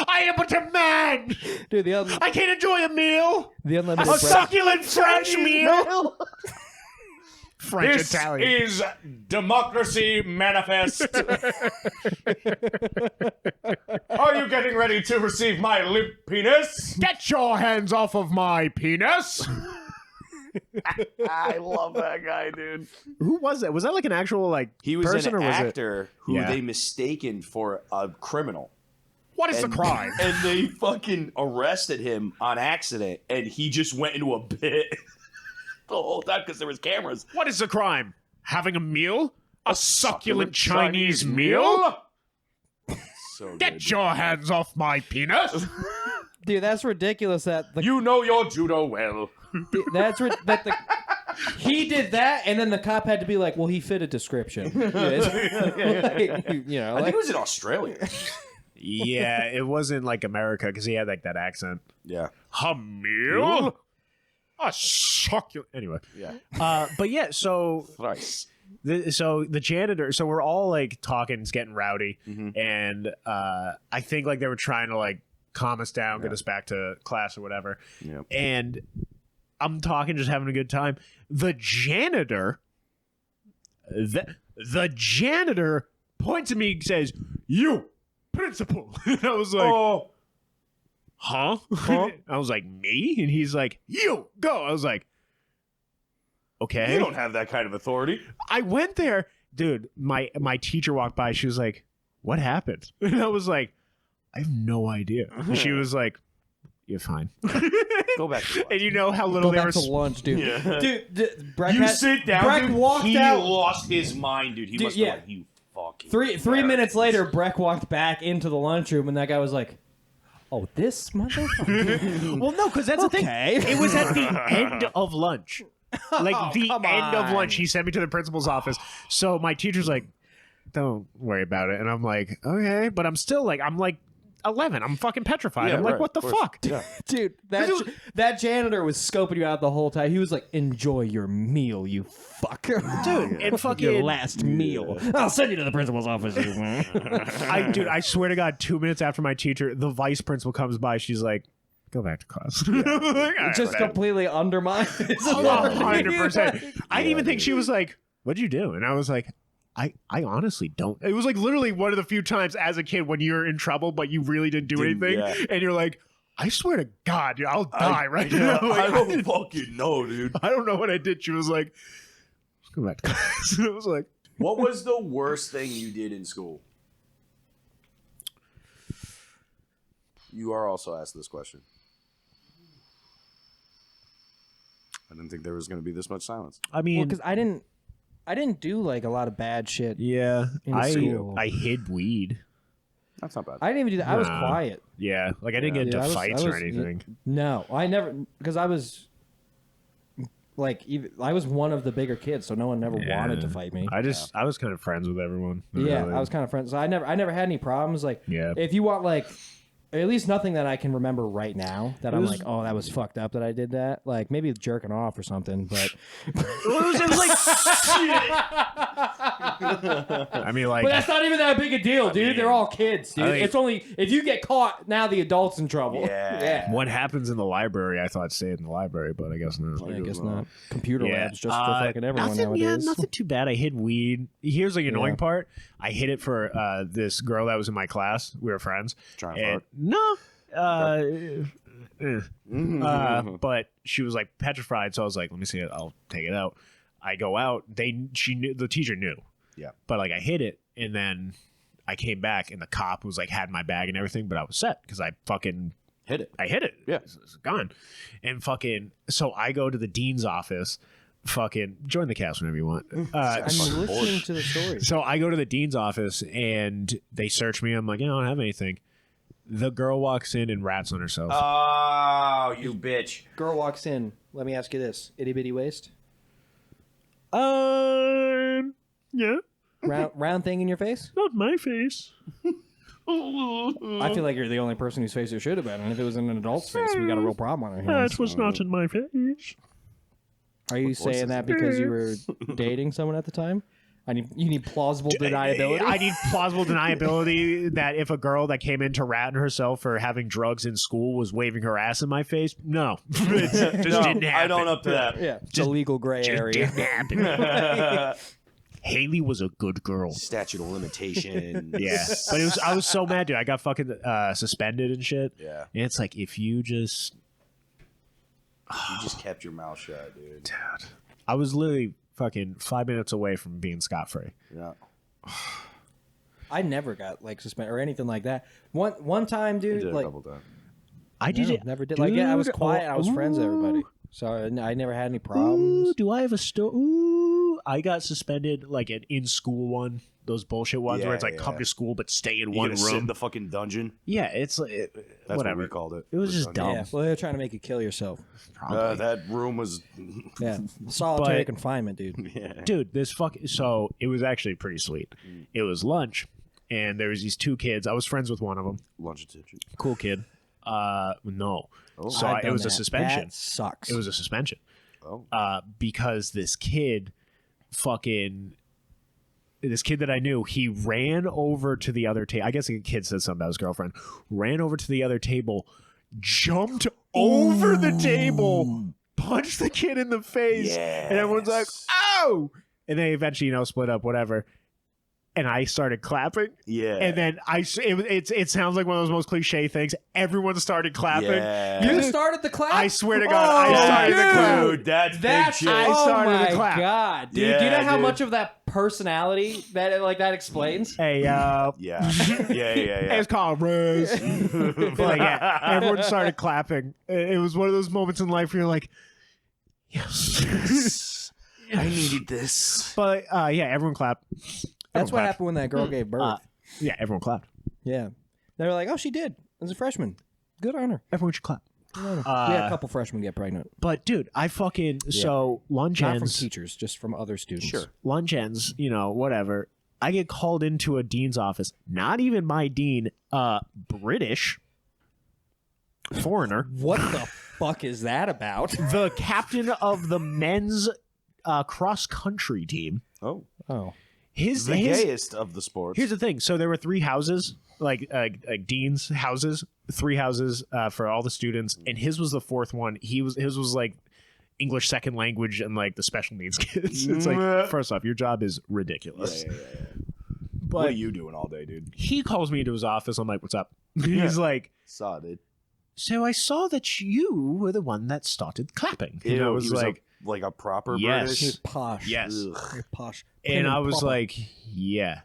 I am but a man. Dude, I can't enjoy a meal. the A unlimited bread. succulent French meal. French This Italian. is Democracy Manifest. Are you getting ready to receive my limp penis? Get your hands off of my penis. I love that guy, dude. Who was that? Was that like an actual like He was person, an or was actor who Yeah. they mistaken for a criminal. What is the crime? And they fucking arrested him on accident, and he just went into a bit the whole time because there was cameras. What is the crime? Having a meal? A succulent Chinese meal? So Get good. your hands off my penis. Dude, that's ridiculous. That the, You know your judo well. that the he did that, and then the cop had to be like, well, he fit a description. Like, you know, I think like, it was in Australia. Yeah, it wasn't like America because he had like that accent. Yeah. A meal? A succulent. Anyway. Yeah. But yeah, so Thrice. the janitor, so we're all like talking, it's getting rowdy, and I think like they were trying to like calm us down, get us back to class or whatever. Yep. And I'm talking, just having a good time. The janitor points at me and says, "You, principal." And I was like, Oh. huh? I was like, me? And he's like, you, go. I was like, okay. You don't have that kind of authority. I went there. Dude, my teacher walked by. She was like, what happened? And I was like, I have no idea. And she was like, you're fine. Go back to And you know how little go they back were... to lunch, dude. Yeah. Dude, Brec You had- sit down, Brec dude. walked He out. lost his mind, dude. He Dude, must yeah. be like, you fucking... Three minutes later, Brec walked back into the lunchroom, and that guy was like, "Oh, this motherfucker." Well, no, because that's the Okay. thing. It was at the end of lunch. Like, the come end of on. lunch. He sent me to the principal's office. So my teacher's like, don't worry about it. And I'm like, okay. But I'm still like, 11. I'm fucking petrified. Yeah, I'm like, right, what the of course. fuck? Yeah. Dude, that janitor was scoping you out the whole time. He was like, "Enjoy your meal, you fuck." Dude, and fucking your last meal. I'll send you to the principal's office. I swear to God, 2 minutes after my teacher, the vice principal comes by. She's like, "Go back to class." Like, all right, Just whatever. completely undermined. 100%. I didn't even think she was like, "What'd you do?" And I was like, I honestly don't. It was like literally one of the few times as a kid when you're in trouble, but you really didn't do anything. Yeah. And you're like, I swear to God, dude, I'll die right Yeah, now. Like, I don't fucking know, dude. I don't know what I did. She was like, "Let's go back to class." And I was like, What was the worst thing you did in school? You are also asked this question. I didn't think there was going to be this much silence. I mean, because I didn't do like a lot of bad shit. yeah, in school. I hid weed. That's not bad. I didn't even do that. I was Nah. quiet. Yeah, like I didn't get into I was- fights I or was- anything. No, I never, because I was like, I was one of the bigger kids, so no one never wanted to fight me. I was kind of friends with everyone. Not Yeah, really. I was kind of friends. So I never had any problems. Like, Yeah. if you want, like, at least nothing that I can remember right now that I'm was- like, oh, that was fucked up that I did that. Like, maybe jerking off or something, but it was like, I mean, like, but that's not even that big a deal, dude. They're all kids, dude. I think- It's only if you get caught, now the adult's in trouble. Yeah. what happens in the library? I thought stayed in the library, but I guess not. I guess not. Computer Yeah. labs just for fucking everyone nothing, nowadays. Yeah, nothing too bad. I hid weed. Here's the annoying Yeah. part. I hid it for this girl that was in my class. We were friends. Trying to And- fart. No. But she was like petrified, so I was like, "Let me see it. I'll take it out." I go out. She knew, the teacher knew. Yeah. But like I hid it, and then I came back, and the cop was like had my bag and everything, but I was set because I fucking Hit it. I hit it. Yeah. It's gone. And fucking, so I go to the dean's office. Fucking join the cast whenever you want. I'm listening to the story. So I go to the dean's office and they search me. I'm like, I don't have anything. The girl walks in and rats on herself. Oh, you bitch. Girl walks in. Let me ask you this: itty bitty waist, Yeah, round thing in your face. not my face. I feel like you're the only person whose face it should have been, and if it was in an adult's face, we got a real problem on our hands. That was not in my face. Are you saying that because you were dating someone at the time? You need plausible deniability. I need plausible deniability that if a girl that came in to rat on herself for having drugs in school was waving her ass in my face, no, it just didn't happen. I don't up to that. Yeah, it's a legal gray Just area. didn't happen. Haley was a good girl. Statute of limitation. Yeah, but I was so mad, dude. I got fucking suspended and shit. Yeah. And it's like if you just, You just kept your mouth shut, dude. I was literally fucking 5 minutes away from being scot-free. Yeah. I never got like suspended or anything like that. One time, You dude, did a like couple times. I did it. never did. Like, yeah, I was Dude, quiet. I was friends with everybody, so I never had any problems. Ooh, do I have a story? Ooh, I got suspended like an in-school one. Those bullshit ones where it's like Yeah, come yeah. to school but stay in You one gonna sit in room. the fucking dungeon? Yeah, it's like That's whatever. what we called it. It was The just dungeon. dumb. Yeah, well, they're trying to make you kill yourself. Probably. That room was. Yeah, solitary But- confinement, dude. Yeah. Dude, so it was actually pretty sweet. It was lunch, and there was these two kids. I was friends with one of them. Lunch attention. Cool kid. No. So I've it done was a that. suspension. That sucks. It was a suspension. Oh. Because this kid that I knew, he ran over to the other table. I guess the kid said something about his girlfriend. Ran over to the other table, jumped over the table, punched the kid in the face, and everyone's like, "Ow!" And they eventually, split up, whatever. And I started clapping. Yeah. And then it sounds like one of those most cliche things. Everyone started clapping. Yeah. You started the clap. I swear to God, I started the clap. Dude, that's That's big I shit. oh started my to clap. god, dude! Do you Yeah, know how dude. much of that personality that explains? Hey, Yeah. Yeah. it's called Rose. But like, yeah, everyone started clapping. It was one of those moments in life where you're like, yes. I needed this. But yeah, everyone clapped. That's what clapped. happened when that girl gave birth. Yeah, everyone clapped. Yeah, they were like, "Oh, she did as a freshman. Good on her." Everyone should clap. We had a couple freshmen get pregnant, But dude, I fucking so lunch not from ends. teachers, just from other students. Sure. Lunch ends. Whatever. I get called into a dean's office. Not even my dean. British foreigner. What the fuck is that about? The captain of the men's cross-country team. Oh. His gayest of the sports. Here's the thing. So there were 3 houses, like dean's houses, 3 houses for all the students, and his was the 4th one. His was like English second language and like the special needs kids. It's like, first off, your job is ridiculous. Yeah. But what are you doing all day, dude? he calls me into his office. I'm like, what's up? He's like, Saw, dude. so I saw that you were the one that started clapping. And I was he was like, like a proper Yes. British. He's posh. yes. Ugh. Posh. And I was proper. like, yeah.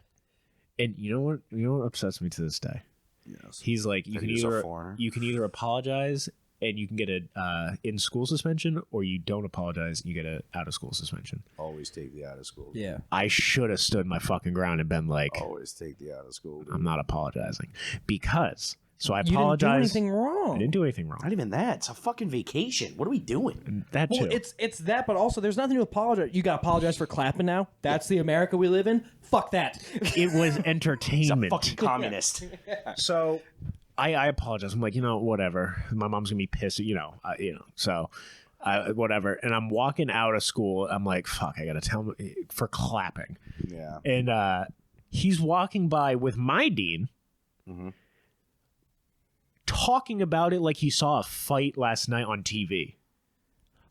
And you know what? You know what upsets me to this day? Yes. He's like, That he's a foreigner. you can either apologize and you can get a in school suspension, or you don't apologize and you get a out of school suspension. Always take the out of school. Yeah. I should have stood my fucking ground and been like, Always take the out of school. Dude. I'm not apologizing because. So I You didn't do apologize. anything wrong. I didn't do anything wrong. Not even that. It's a fucking vacation. What are we doing? And that Well, too. it's that, but also there's nothing to apologize. You got to apologize for clapping now. That's the America we live in. Fuck that. It was He's a entertainment. fucking communist. So I apologize. I'm like, whatever. My mom's gonna be pissed. So whatever. And I'm walking out of school. I'm like, fuck. I gotta tell him for clapping. Yeah. And he's walking by with my dean, talking about it like he saw a fight last night on TV.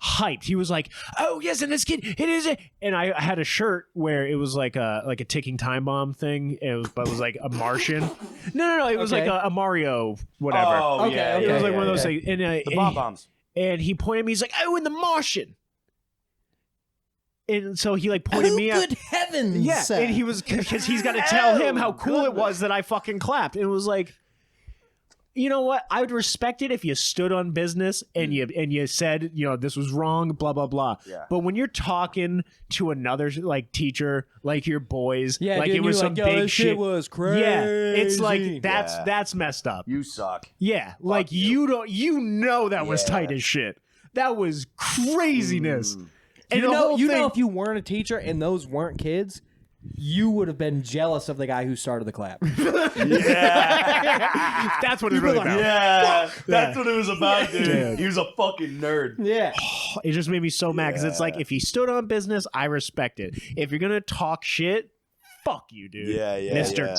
Hyped. He was like, "Oh yes, and this kid, it is it." And I had a shirt where it was like a ticking time bomb thing. But it was like a Martian. No. It was Okay. like a Mario whatever. Oh, Okay, yeah. okay. It was like yeah, one of those yeah. things. And The bomb bombs. and he pointed at me. He's like, "Oh, in the Martian." And so he like pointed me out. Good heavens. Yeah, and he was because he's got to tell him how cool it was that I fucking clapped. And it was like, you know what? I would respect it if you stood on business and you said, this was wrong, blah blah blah. Yeah. But when you're talking to another like teacher, like your boys, Yeah, like dude, it was some you're like, yo, big this shit was crazy. Yeah, it's like that's Yeah. that's messed up. You suck. Yeah, like you don't, that was Yeah. tight as shit. That was craziness. And You the know, whole you thing, know, if you weren't a teacher and those weren't kids, you would have been jealous of the guy who started the clap. that's what it's really about. Yeah. That's what it was about, dude. Dude. He was a fucking nerd. Yeah. It just made me so mad because it's like if he stood on business, I respect it. If you're gonna talk shit, fuck you, dude. Yeah, Mister.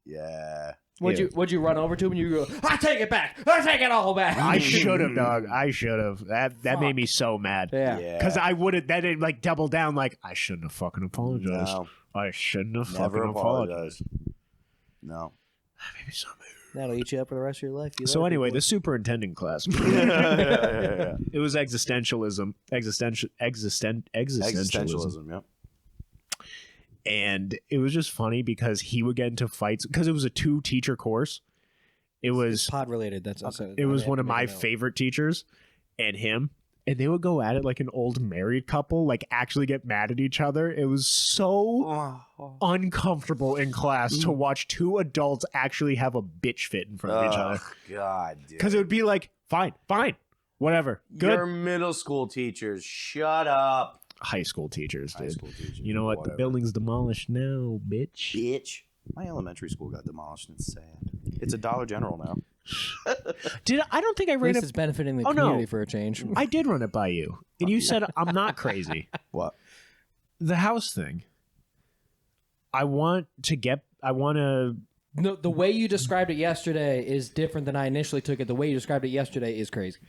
Yeah. Would you run over to him and you go, I take it back. I take it all back. I should have, dog. I should have. That made me so mad. Yeah. Because I would have. That didn't like double down. Like I shouldn't have fucking apologized. No. I shouldn't have Never fucking apologized. apologize. No. That made me so mad. That'll eat you up for the rest of your life. You So let anyway, people- the superintendent class. Yeah. It was existentialism. Existentialism. Existentialism, yep. And it was just funny because he would get into fights because it was a 2-teacher course. It was pod related. That's also, it was one of my favorite teachers and him, and they would go at it like an old married couple, like actually get mad at each other. It was so uncomfortable in class to watch 2 adults actually have a bitch fit in front of each other. God, dude. Because it would be like, fine, whatever, good. Your middle school teachers, shut up. High school teachers, dude. High school teachers. You know what? Whatever. The building's demolished now, bitch. Bitch. My elementary school got demolished. It's sad. It's a Dollar General now. I don't think I At ran least it. it's benefiting the Oh, no. community for a change. I did run it by you, and you said I'm not crazy. What? The house thing. I want to. No, the way you described it yesterday is different than I initially took it. The way you described it yesterday is crazy.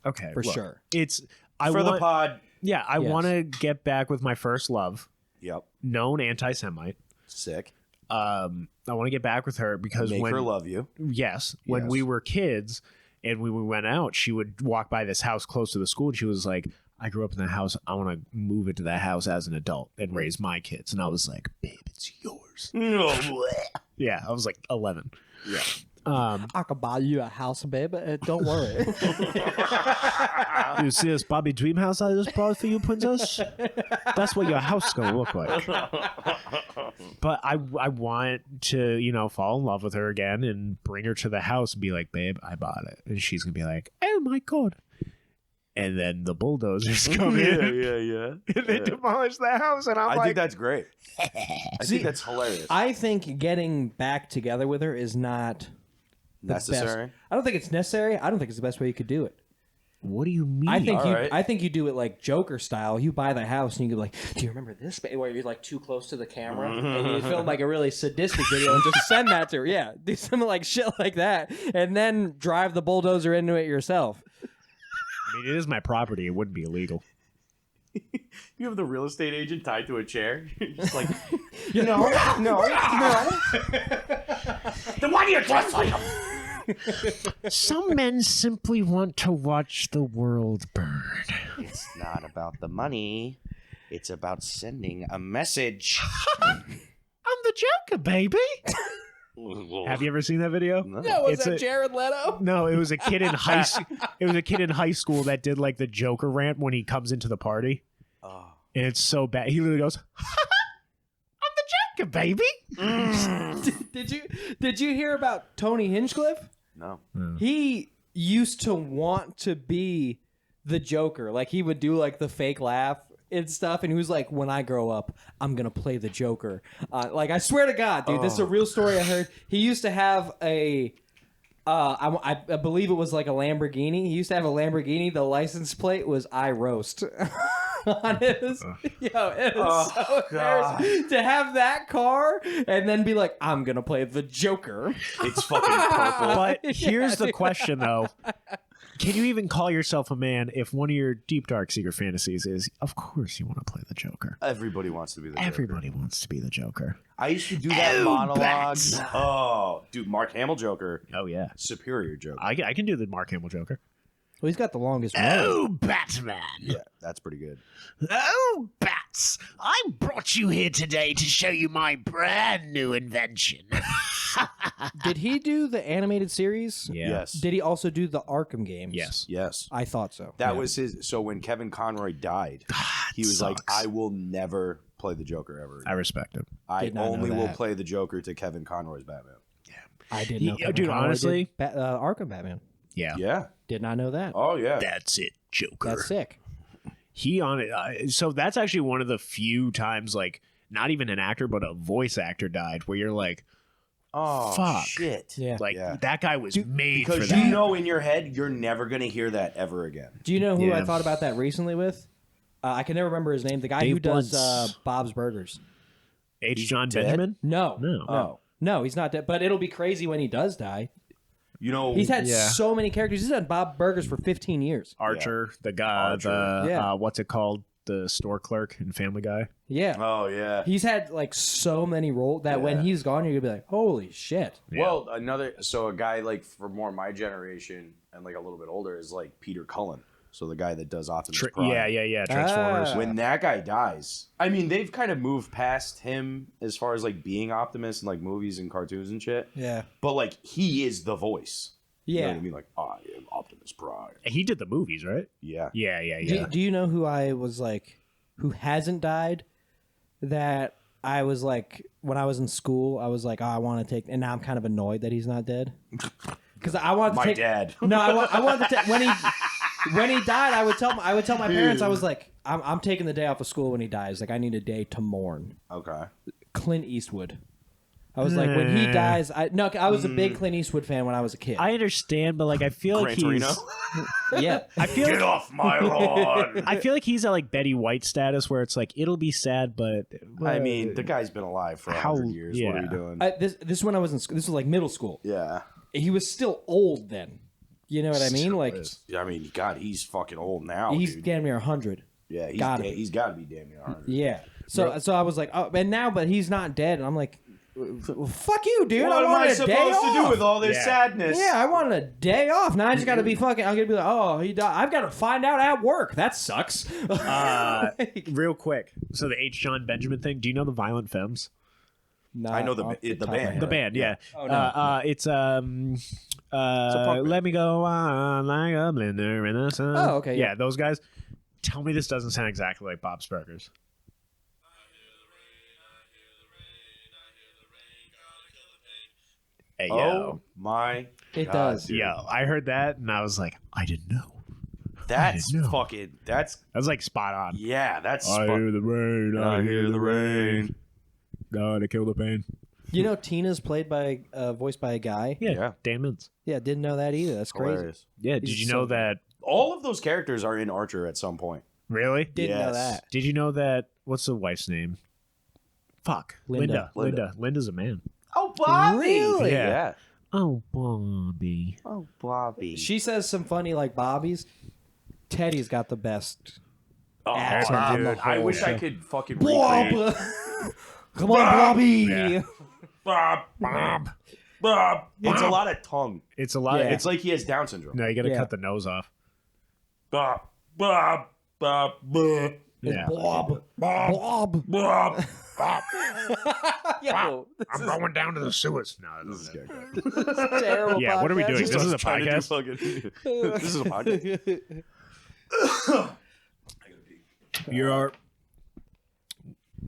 Okay, For look, sure. It's The pod. Yeah, I Yes. want to get back with my first love, Yep. known anti-Semite. Sick. I want to get back with her because Make when her love you. when Yes. we were kids and we went out, she would walk by this house close to the school, and she was like, "I grew up in that house. I want to move into that house as an adult and raise my kids." And I was like, "Babe, it's yours." Yeah, I was like 11. Yeah. I could buy you a house, baby. Don't worry. You see this Bobby Dream house I just bought for you, princess? That's what your house is gonna look like. But I want to, fall in love with her again and bring her to the house and be like, "Babe, I bought it." And she's gonna be like, "Oh my god." and then the bulldozers come in. Yeah. And they demolish the house, and I think that's great. I think that's hilarious. I think getting back together with her is not Necessary? best. I don't think it's necessary. I don't think it's the best way you could do it. what do you mean? I think you do it like Joker style. You buy the house and you go like, do you remember this? Where you're like too close to the camera and you film like a really sadistic video and just send that to her. Yeah, do something like shit like that, and then drive the bulldozer into it yourself. I mean, it is my property. It wouldn't be illegal. You have the real estate agent tied to a chair. Just like, No. then why do you dress like him? Some men simply want to watch the world burn. It's not about the money. It's about sending a message. I'm the Joker, baby. Have you ever seen that video? No, was It's that a- Jared Leto? No, it was a kid in high. It was a kid in high school that did like the Joker rant when he comes into the party, and it's so bad. He literally goes, "I'm the Joker, baby." Did you hear about Tony Hinchcliffe? No. He used to want to be the Joker. Like he would do like the fake laugh and stuff, and he was like, when I grow up, I'm gonna play the Joker. Like I swear to God, dude, this is a real story I heard. He used to have a I believe it was like a Lamborghini. He used to have a Lamborghini. The license plate was I roast. On it was, it was so embarrassing to have that car and then be like, I'm gonna play the Joker. It's fucking purple. But here's the question, though: can you even call yourself a man if one of your deep, dark, secret fantasies is, of course, you want to play the Joker? Everybody wants to be the Joker. Everybody wants to be the Joker. I used to do that monologue. Oh, dude, Mark Hamill Joker. Oh yeah, Superior Joker. I can do the Mark Hamill Joker. Well, he's got the longest nose. Oh, Batman! Yeah, that's pretty good. Oh, Bats! I brought you here today to show you my brand new invention. Did he do the animated series? Yeah. Yes. Did he also do the Arkham games? Yes. Yes. I thought so. That was his. So when Kevin Conroy died, he was like, I will never play the Joker ever again. I respect him. I Did not know only will that. play the Joker to Kevin Conroy's Batman. I didn't know. Kevin Dude, Conroy honestly- did Arkham Batman. Yeah. Yeah. Did not know that. Oh, yeah. That's it, Joker. That's sick. He on it. So that's actually one of the few times, like, not even an actor, but a voice actor died, where you're like, Oh, fuck. shit. Yeah. like Yeah. that guy was made for Because that. you know in your head, you're never going to hear that ever again. Do you know who Yeah. I thought about that recently with? I can never remember his name. The guy Dave who does Blunt's- Bob's Burgers. H. John dead? Benjamin. No. No. No, he's not dead. But it'll be crazy when he does die. You know, He's had Yeah. so many characters. He's done Bob Burgers for 15 years. Archer, the guy, Archer. Yeah. what's it called? The store clerk in Family Guy. Yeah. Oh, yeah. He's had like so many roles that when Yeah. he's gone, you're going to be like, holy shit. Well, a guy like for more my generation and like a little bit older is like Peter Cullen. So the guy that does Optimus Prime. Yeah. Transformers. Ah. When that guy dies, I mean, they've kind of moved past him as far as like being Optimus in like movies and cartoons and shit. Yeah. But like, he is the voice. You know Yeah. what I mean? Like, I am Optimus Prime. He did the movies, right? Yeah. Yeah. Do you know who I was like, who hasn't died? That I was like, when I was in school, I was like, oh, I want to take, and now I'm kind of annoyed that he's not dead. Because I wanted to My take. dad. No, I wanted to take, when he died, I would tell my parents, I was like, I'm taking the day off of school when he dies. Like, I need a day to mourn. Okay. Clint Eastwood. I was like, when he dies, I was a big Clint Eastwood fan when I was a kid. I understand, but like I feel like Gran he's. Torino. Yeah. I feel Get off my lawn. I feel like he's at like Betty White status, where it's like it'll be sad, but I mean, the guy's been alive for How- 100 years. What are you yeah. doing? This is when I was in school. This was like middle school. Yeah. He was still old then. You know what I mean? Still Like, is. I mean, God, he's fucking old now, he's dude. damn near 100. Yeah, he's gotta he's be. got to be damn near 100. Yeah. So I was like, oh, and now, but he's not dead. And I'm like, well, fuck you, dude. What I am I wanted a supposed day to off. do with all this Yeah. sadness? Yeah, I wanted a day off. Now I just got to be fucking. I'm gonna be like, oh, he died. I've got to find out at work. That sucks. real quick. So the H. John Benjamin thing. Do you know the Violent Femmes? I know the off band. top of my head. The band, yeah. Oh, no. It's punk band. let me go on like a blender in the sun. Oh, okay, yeah. Yeah, those guys. Tell me this doesn't sound exactly like Bob's Burgers. Hey, yo. Oh my! It God, does. dude. Yo, I heard that and I was like, I didn't know. That's I know. fucking. That's like spot on. yeah. That's. I hear the rain. I hear the rain. Gotta kill the pain. You know, Tina's played by voiced by a guy. Yeah. Dan Mintz. Yeah, didn't know that either. That's crazy. Hilarious. Yeah. Did He's you so know that? All of those characters are in Archer at some point. Really? Didn't know Yes. that. Did you know that? What's the wife's name? Fuck. Linda. Linda's a man. Oh, Bobby. Really? Yeah. Oh, Bobby. Oh, Bobby. She says some funny like Bobby's. Teddy's got the best. Oh, accent on the dude. I whole wish I show. could fucking Bob! recreate. Come on, Bobby! Yeah. Bob. Bob. It's a lot of tongue. It's a lot. Yeah. It's like he has Down syndrome. No, you got to Yeah. cut the nose off. Bob. Bob. Bob. Bob. Yeah. Bob. Bob. Bob. Yo, I'm going down to the sewers. No, this is good. this is terrible. Yeah, what are we podcast. doing? This is a Trying to do podcast. fucking- This is a podcast. You're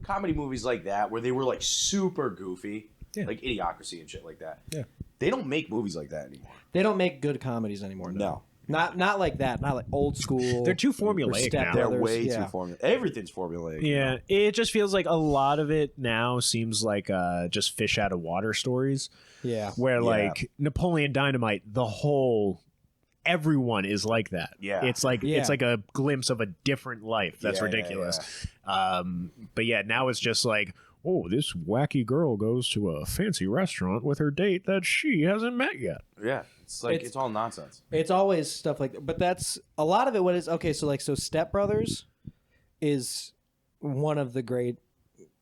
Comedy movies like that where they were like super goofy, Yeah. like Idiocracy and shit like that. Yeah. They don't make movies like that anymore. They don't make good comedies anymore. No. Not like that. Not like old school. They're too or formulaic Step now. They're Brothers. way Yeah. too formulaic. Everything's formulaic. Yeah, it just feels like a lot of it now seems like just fish out of water stories. Yeah. Where Yeah. like Napoleon Dynamite, everyone is like that. Yeah. it's like Yeah. it's like a glimpse of a different life. That's Yeah, ridiculous. But yeah, now it's just like, oh, this wacky girl goes to a fancy restaurant with her date that she hasn't met yet. Yeah. It's like It's- it's all nonsense. It's always stuff like, but that's a lot of it. What is okay? So Step Brothers is one of the great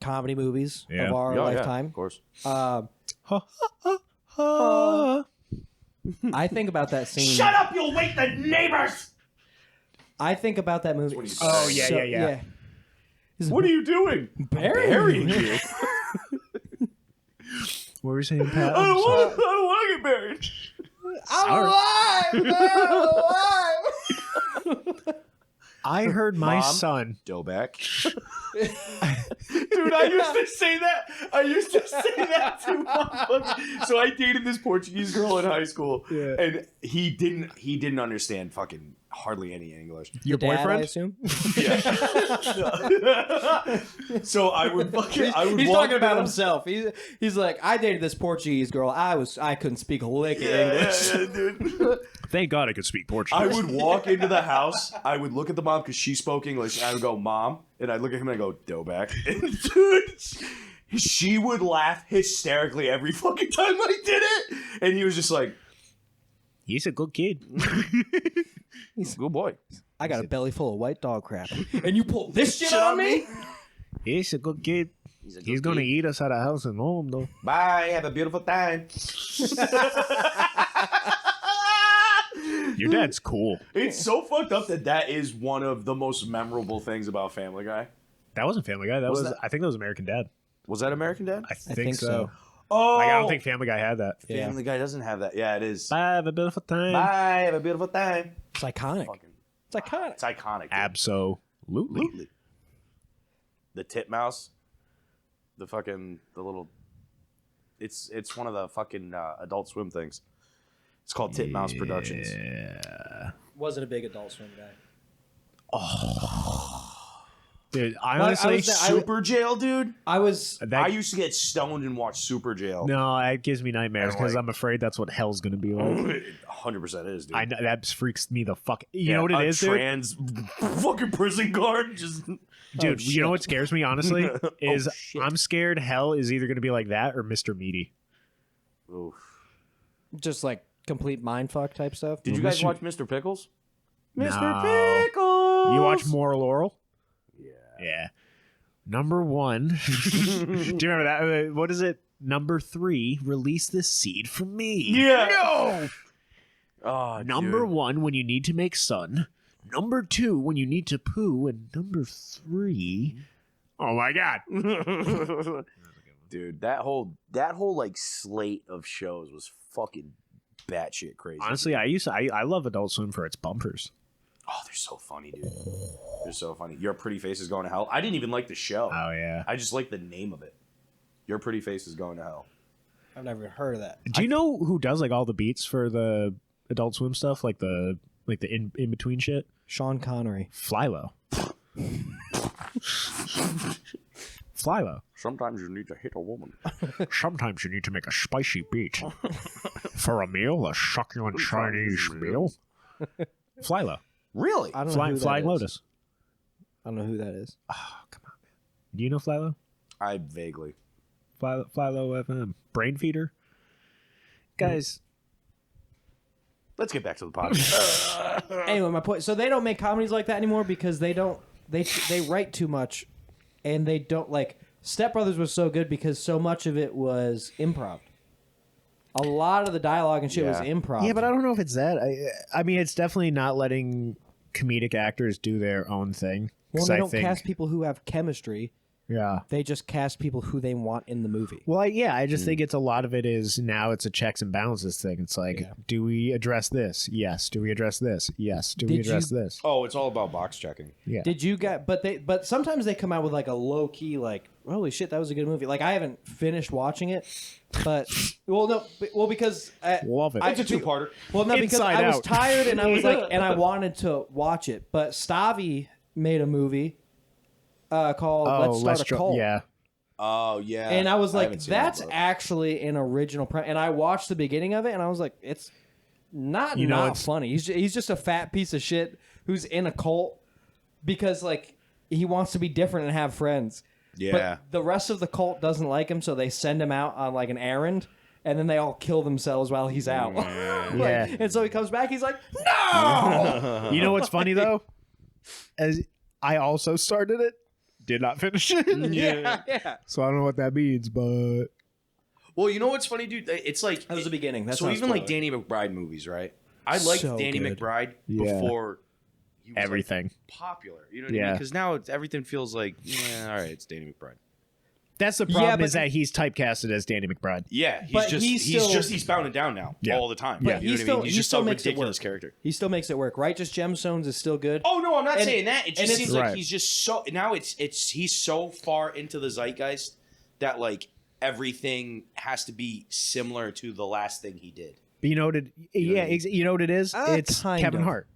comedy movies Yeah. of our Yeah, lifetime. of course. I think about that scene. Shut up! You'll wake the neighbors. I think about that movie. what he's Oh, saying. yeah. What are you doing? Burying you. What were you saying, Pat? I don't want to get buried. I'm alive! I heard my Mom? son. Doback. Dude, I used to say that. To motherfucker. So I dated this Portuguese girl in high school, Yeah. and he didn't understand fucking hardly any English. Your Dad, I boyfriend? assume. So I would walk He's into talking about the- himself. He's like, I dated this Portuguese girl. I couldn't speak a lick of English. Yeah, dude. Thank God I could speak Portuguese. I would walk into the house. I would look at the mom because she spoke English. And I would go, Mom. And I'd look at him and I go, Doback. And dude, she would laugh hysterically every fucking time I did it. And he was just like, He's a good kid. he's a good boy. I got a belly full of white dog crap, and you pull this shit on me? He's a good kid. He's gonna eat us at a house and home though. Bye. Have a beautiful time. Your dad's cool. It's so fucked up that is one of the most memorable things about Family Guy. That wasn't Family Guy. That Was was that- I think that was American Dad. Was that American Dad? I I think so. Oh, Like, I don't think Family Guy had that. Yeah. Family Guy doesn't have that. Yeah, it is. Bye, have a beautiful time. Bye. Have a beautiful time. It's iconic. Fucking, It's iconic. it's iconic. Dude. Absolutely. Absolutely. The titmouse, the little. It's one of the fucking Adult Swim things. It's called Titmouse Productions. Yeah. Wasn't a big Adult Swim guy. Dude, I Well, honestly Super Jail, dude. I was. that, I used to get stoned and watch Super Jail. no, it gives me nightmares And, because like- I'm afraid that's what hell's gonna be like. 100% is, dude. I know, that freaks me the fuck. You know what it is, dude? Trans fucking prison guard just. Dude, you know shit. what scares me honestly is shit. I'm scared hell is either gonna be like that or Mr. Meaty. Oof. Just like complete mindfuck type stuff. Did you Well, guys Mr. watch Mr. Pickles? Mr. No. Pickles. You watch Moral Laurel? Yeah. Yeah. Number 1. Do you remember that? What is it? Number 3, release the seed for me. Yeah. No. Oh, Number dude. 1, when you need to make sun. Number 2, when you need to poo. And number 3, oh my God. Dude, that whole like slate of shows was fucking batshit crazy. Honestly, I love Adult Swim for its bumpers. oh, they're so funny, dude. They're so funny. Your Pretty Face is Going to Hell. I didn't even like the show. Oh yeah. I just like the name of it. Your Pretty Face is Going to Hell. I've never heard of that. Do you know who does like all the beats for the Adult Swim stuff, like the Like the in between shit. Sean Connery. Fly low. Fly low. Sometimes you need to hit a woman. Sometimes you need to make a spicy beat. For a meal, a succulent Chinese meal. Fly low. Really? I don't know who that Flying is. Lotus. I don't know who that is. Oh, come on, man. Do you know Fly low? I vaguely. Fly low FM. Brain feeder. Guys. Let's get back to the podcast. Anyway, my point. So they don't make comedies like that anymore because they write too much, and they don't like. Step Brothers was so good because so much of it was improv. A lot of the dialogue and shit was improv. Yeah, but I don't know if it's that. I mean, it's definitely not letting comedic actors do their own thing. Well, they don't cast people who have chemistry. Yeah. They just cast people who they want in the movie. Well, I just think it's a lot of it is now it's a checks and balances thing. It's like, do we address this? Yes. Do we address this? Yes. Do we address this? Oh, it's all about box checking. Yeah. Did you get? But sometimes they come out with like a low key like, holy shit, that was a good movie. Like I haven't finished watching it, but because Love it. It's a two-parter. Well, no, because Inside I was Out. tired and I was like, and I wanted to watch it. But Stavi made a movie called Let's Start a Cult. Yeah. Oh yeah. And I was like, haven't seen that's that, bro. actually an original and I watched the beginning of it and I was like, it's not funny. He's just a fat piece of shit who's in a cult because like he wants to be different and have friends. Yeah. But the rest of the cult doesn't like him, so they send him out on like an errand. And then they all kill themselves while he's out. Yeah. And so he comes back. He's like, no! You know what's funny though? As I also started it, did not finish it. Yeah. So I don't know what that means, but Well, you know what's funny, dude? It's like That was the beginning. That's so not even like spoiler. Danny McBride movies, right? I liked So Danny good. McBride Yeah. before he was everything. like, popular. You know what I Yeah. mean? Because now everything feels like, all right, it's Danny McBride. That's the problem but- is that he's typecasted as Danny McBride. Yeah, he's But just he's he's still- bound down now Yeah. all the time. But you know what I mean? He's he just still a makes it ridiculous work. character. He still makes it work. Righteous Gemstones is still good. Oh no, I'm not And- saying that. It and just it's- seems like Right. he's just so now it's he's so far into the zeitgeist that like everything has to be similar to the last thing he did. But you know what it? You know what it is? It's kind Kevin of. Hart.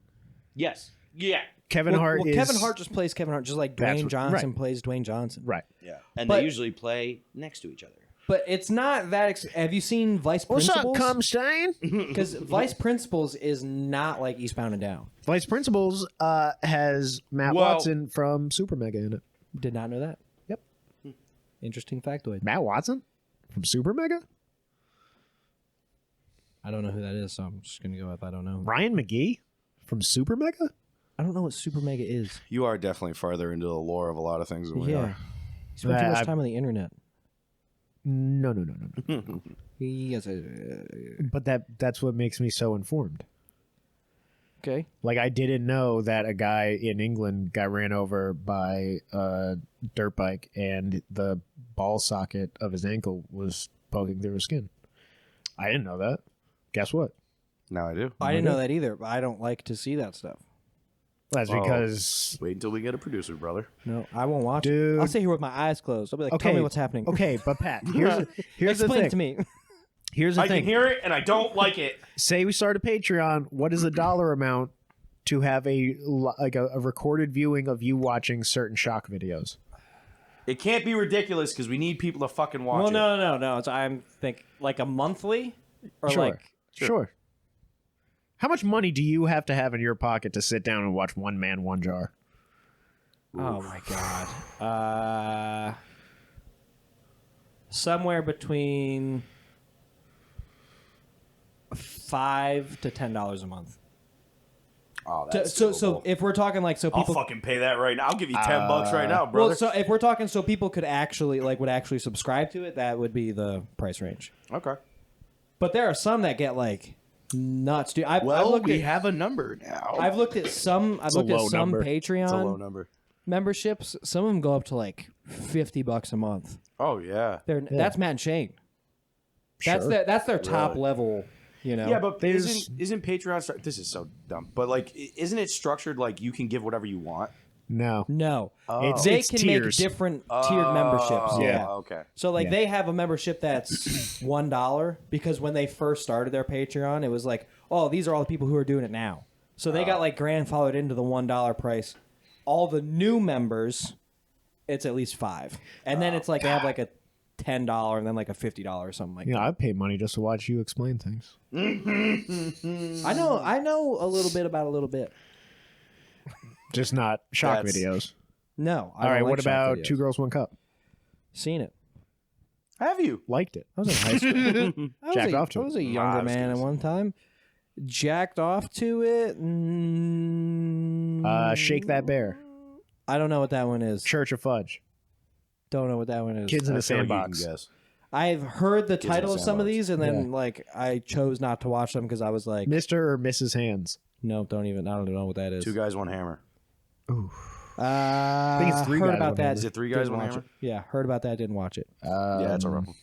Yes. Yeah. Kevin Hart is Kevin Hart just plays Kevin Hart, just like That's Dwayne what- Johnson right. plays Dwayne Johnson. right. Yeah. And But- they usually play next to each other. But it's not that. Have you seen Vice Principals? Comstein? Because Vice Principals is not like Eastbound and Down. Vice Principals has Matt Well- Watson from Super Mega in it. Did not know that. Yep. Interesting factoid. Matt Watson from Super Mega? I don't know who that is, so I'm just gonna go with I don't know. Ryan McGee from Super Mega? I don't know what Super Mega is. You are definitely farther into the lore of a lot of things than we Yeah. are. You spend too much I've- time on the internet. No. Yes. But that's what makes me so informed. Okay. Like I didn't know that a guy in England got ran over by a dirt bike and the ball socket of his ankle was poking through his skin. I didn't know that. Guess what? Now I do. I didn't know that either, but I don't like to see that stuff. That's Oh. because Wait until we get a producer, brother. No, I won't watch Dude. it. I'll sit here with my eyes closed. I'll be like, tell me what's happening. Okay, but Pat, here's the Explain thing. it to me. Here's the I thing. can hear it and I don't like it. Say we start a Patreon. What is the dollar amount to have a recorded viewing of you watching certain shock videos? It can't be ridiculous because we need people to fucking watch Well, it. no. It's, I'm think like a monthly or Sure. like Sure. How much money do you have to have in your pocket to sit down and watch One Man, One Jar? oh my god, somewhere between $5 to $10 a month. Oh, that's So doable. if we're talking like so I'll people fucking pay that right now. I'll give you $10 right now, brother. well so if we're talking so people could actually would actually subscribe to it, that would be the price range. Okay. But there are some that get like nuts, dude. I've Well, looked we at have a number now. I've looked at some a low number. Patreon It's a low number. memberships. Some of them go up to like $50 a month. Oh yeah. That's Matt and Shane. That's Sure. that's their top Really? level. You know. Yeah, but There's- isn't Patreon? This is so dumb. But like, isn't it structured like you can give whatever you want? No. no, It's- they it's can tiers. make different tiered memberships. Yeah. Okay. So like Yeah. they have a membership that's $1 because when they first started their Patreon, it was like, oh, these are all the people who are doing it now. So they got like grandfathered into the $1 price. All the new members, it's at least $5, and then it's like they have like a $10 and then like a $50 or something like that. Yeah, I pay money just to watch you explain things. I know a little bit about a little bit. Just not shock That's- videos. No. I All right, don't like what shock about videos. 2 Girls, 1 Cup? Seen it. Have you? Liked it. I was in high school. Jacked off to I it. was a younger man at one time. Jacked off to it. Shake That Bear. I don't know what that one is. Church of Fudge. Don't know what that one is. Kids in a I feel like you can Sandbox. guess. I've heard the in title of some of Sandbox. these, and then like I chose not to watch them because I was like, Mr. or Mrs. Hands. no, don't even. I don't even know what that is. 2 Guys, 1 Hammer. I think it's 3 heard guys, about 1 that. hammer. Is it 3 Guys, Didn't 1 watch Hammer? it. Yeah, heard about that. Didn't watch it. Yeah, that's a rough one.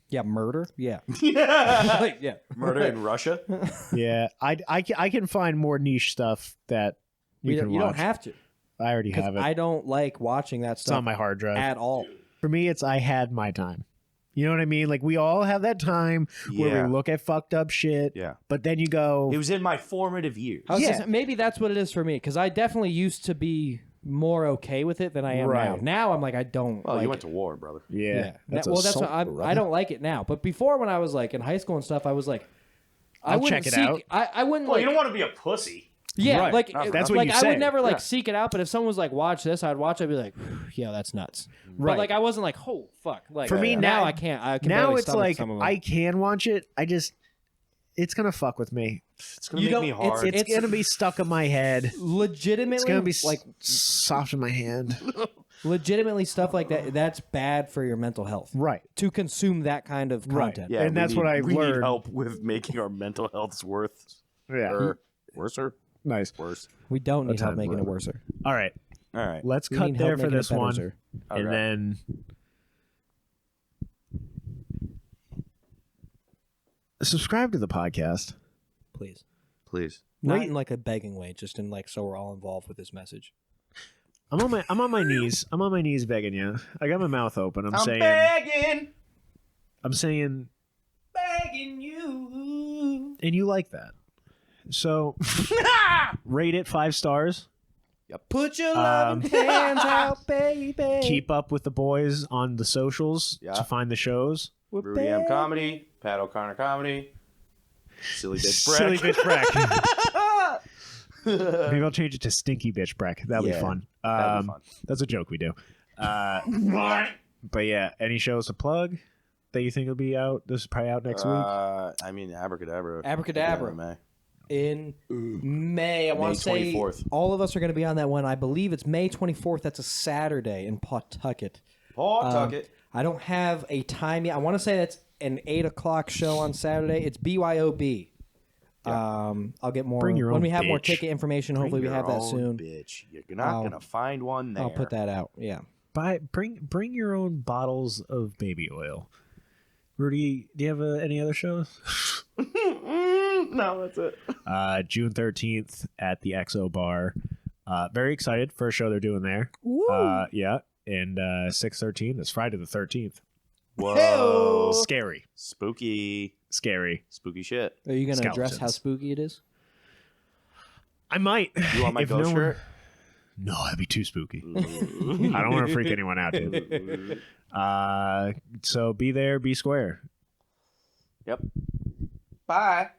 Yeah, murder. Yeah, Yeah. yeah. Murder in Russia? Yeah, I can find more niche stuff that you can watch. You don't have to. I already have it. I don't like watching that It's stuff on my hard drive. at all. For me, it's I had my time. You know what I mean? Like we all have that time where Yeah. we look at fucked up shit. Yeah. But then you go, It was in my formative years. I was Yeah. just- maybe that's what it is for me because I definitely used to be more okay with it than I am now. Right. Now I'm like I don't. Well, like you went to war, brother. yeah. That's what I don't like it now. But before, when I was like in high school and stuff, I was like, I I'll wouldn't check it seek, out. I wouldn't Well, like. you don't want to be a pussy. Yeah, Right. like That's what like you I say. would never like Yeah. seek it out. But if someone was like, "Watch this," I'd watch. I'd be like, "Yeah, that's nuts." Right. But like I wasn't like, "Oh fuck!" Like For me, now now- I can't. I can Now barely it's stomach like some of them. I can watch it. It's gonna fuck with me. It's going You to make don't- me hard. It's gonna be stuck in my head. legitimately It's gonna be like soft in my hand. legitimately stuff like that. That's bad for your mental health. Right. To consume that kind of Right. content. And that's what I've we learned. need help with making our mental health's worse. Yeah. Worser? Nice. Worse. We don't need help time, making it brother. worse. All right. All right. Let's We cut need help there for making it this better, one, sir. and Okay. then subscribe to the podcast. Please. Please. Not Wait. in like a begging way, just in like so we're all involved with this message. I'm on my knees. I'm on my knees begging you. I got my mouth open. I'm saying begging. Begging you. and you like that. So rate it 5 stars. Put your loving hands out, baby. Keep up with the boys on the socials Yeah. to find the shows. We're Rudy M begging. Comedy. Pat O'Connor Comedy. Silly Bitch Brec. Silly bitch Brec. Maybe I'll change it to Stinky Bitch Brec. That'll be Yeah, fun. that'd be fun. That's a joke we do. But yeah, any shows to plug that you think will be out? This is probably out next week. I mean, Abracadabra. Abracadabra. May. In May. I want May to say 24th. all of us are going to be on that one. I believe it's May 24th. That's a Saturday in Pawtucket. Pawtucket. I don't have a time yet. I want to say that's an 8 o'clock show on Saturday. It's BYOB. I'll get more Bring your when own we have more bitch. ticket information. Hopefully, we Bring have your that own soon. Bitch. You're not gonna find one there. I'll put that out. Yeah. Bring your own bottles of baby oil. Rudy, do you have any other shows? No, that's it. June 13th at the XO Bar. Very excited for a show they're doing there. Woo. Yeah. And 6/13 is Friday the 13th. Whoa. Scary. Spooky. Scary. Spooky shit. Are you going to address how Skeletons. spooky it is? I might. You want my If ghost no one- shirt? No, that'd be too spooky. I don't want to freak anyone out, dude. So be there, be square. Yep. Bye.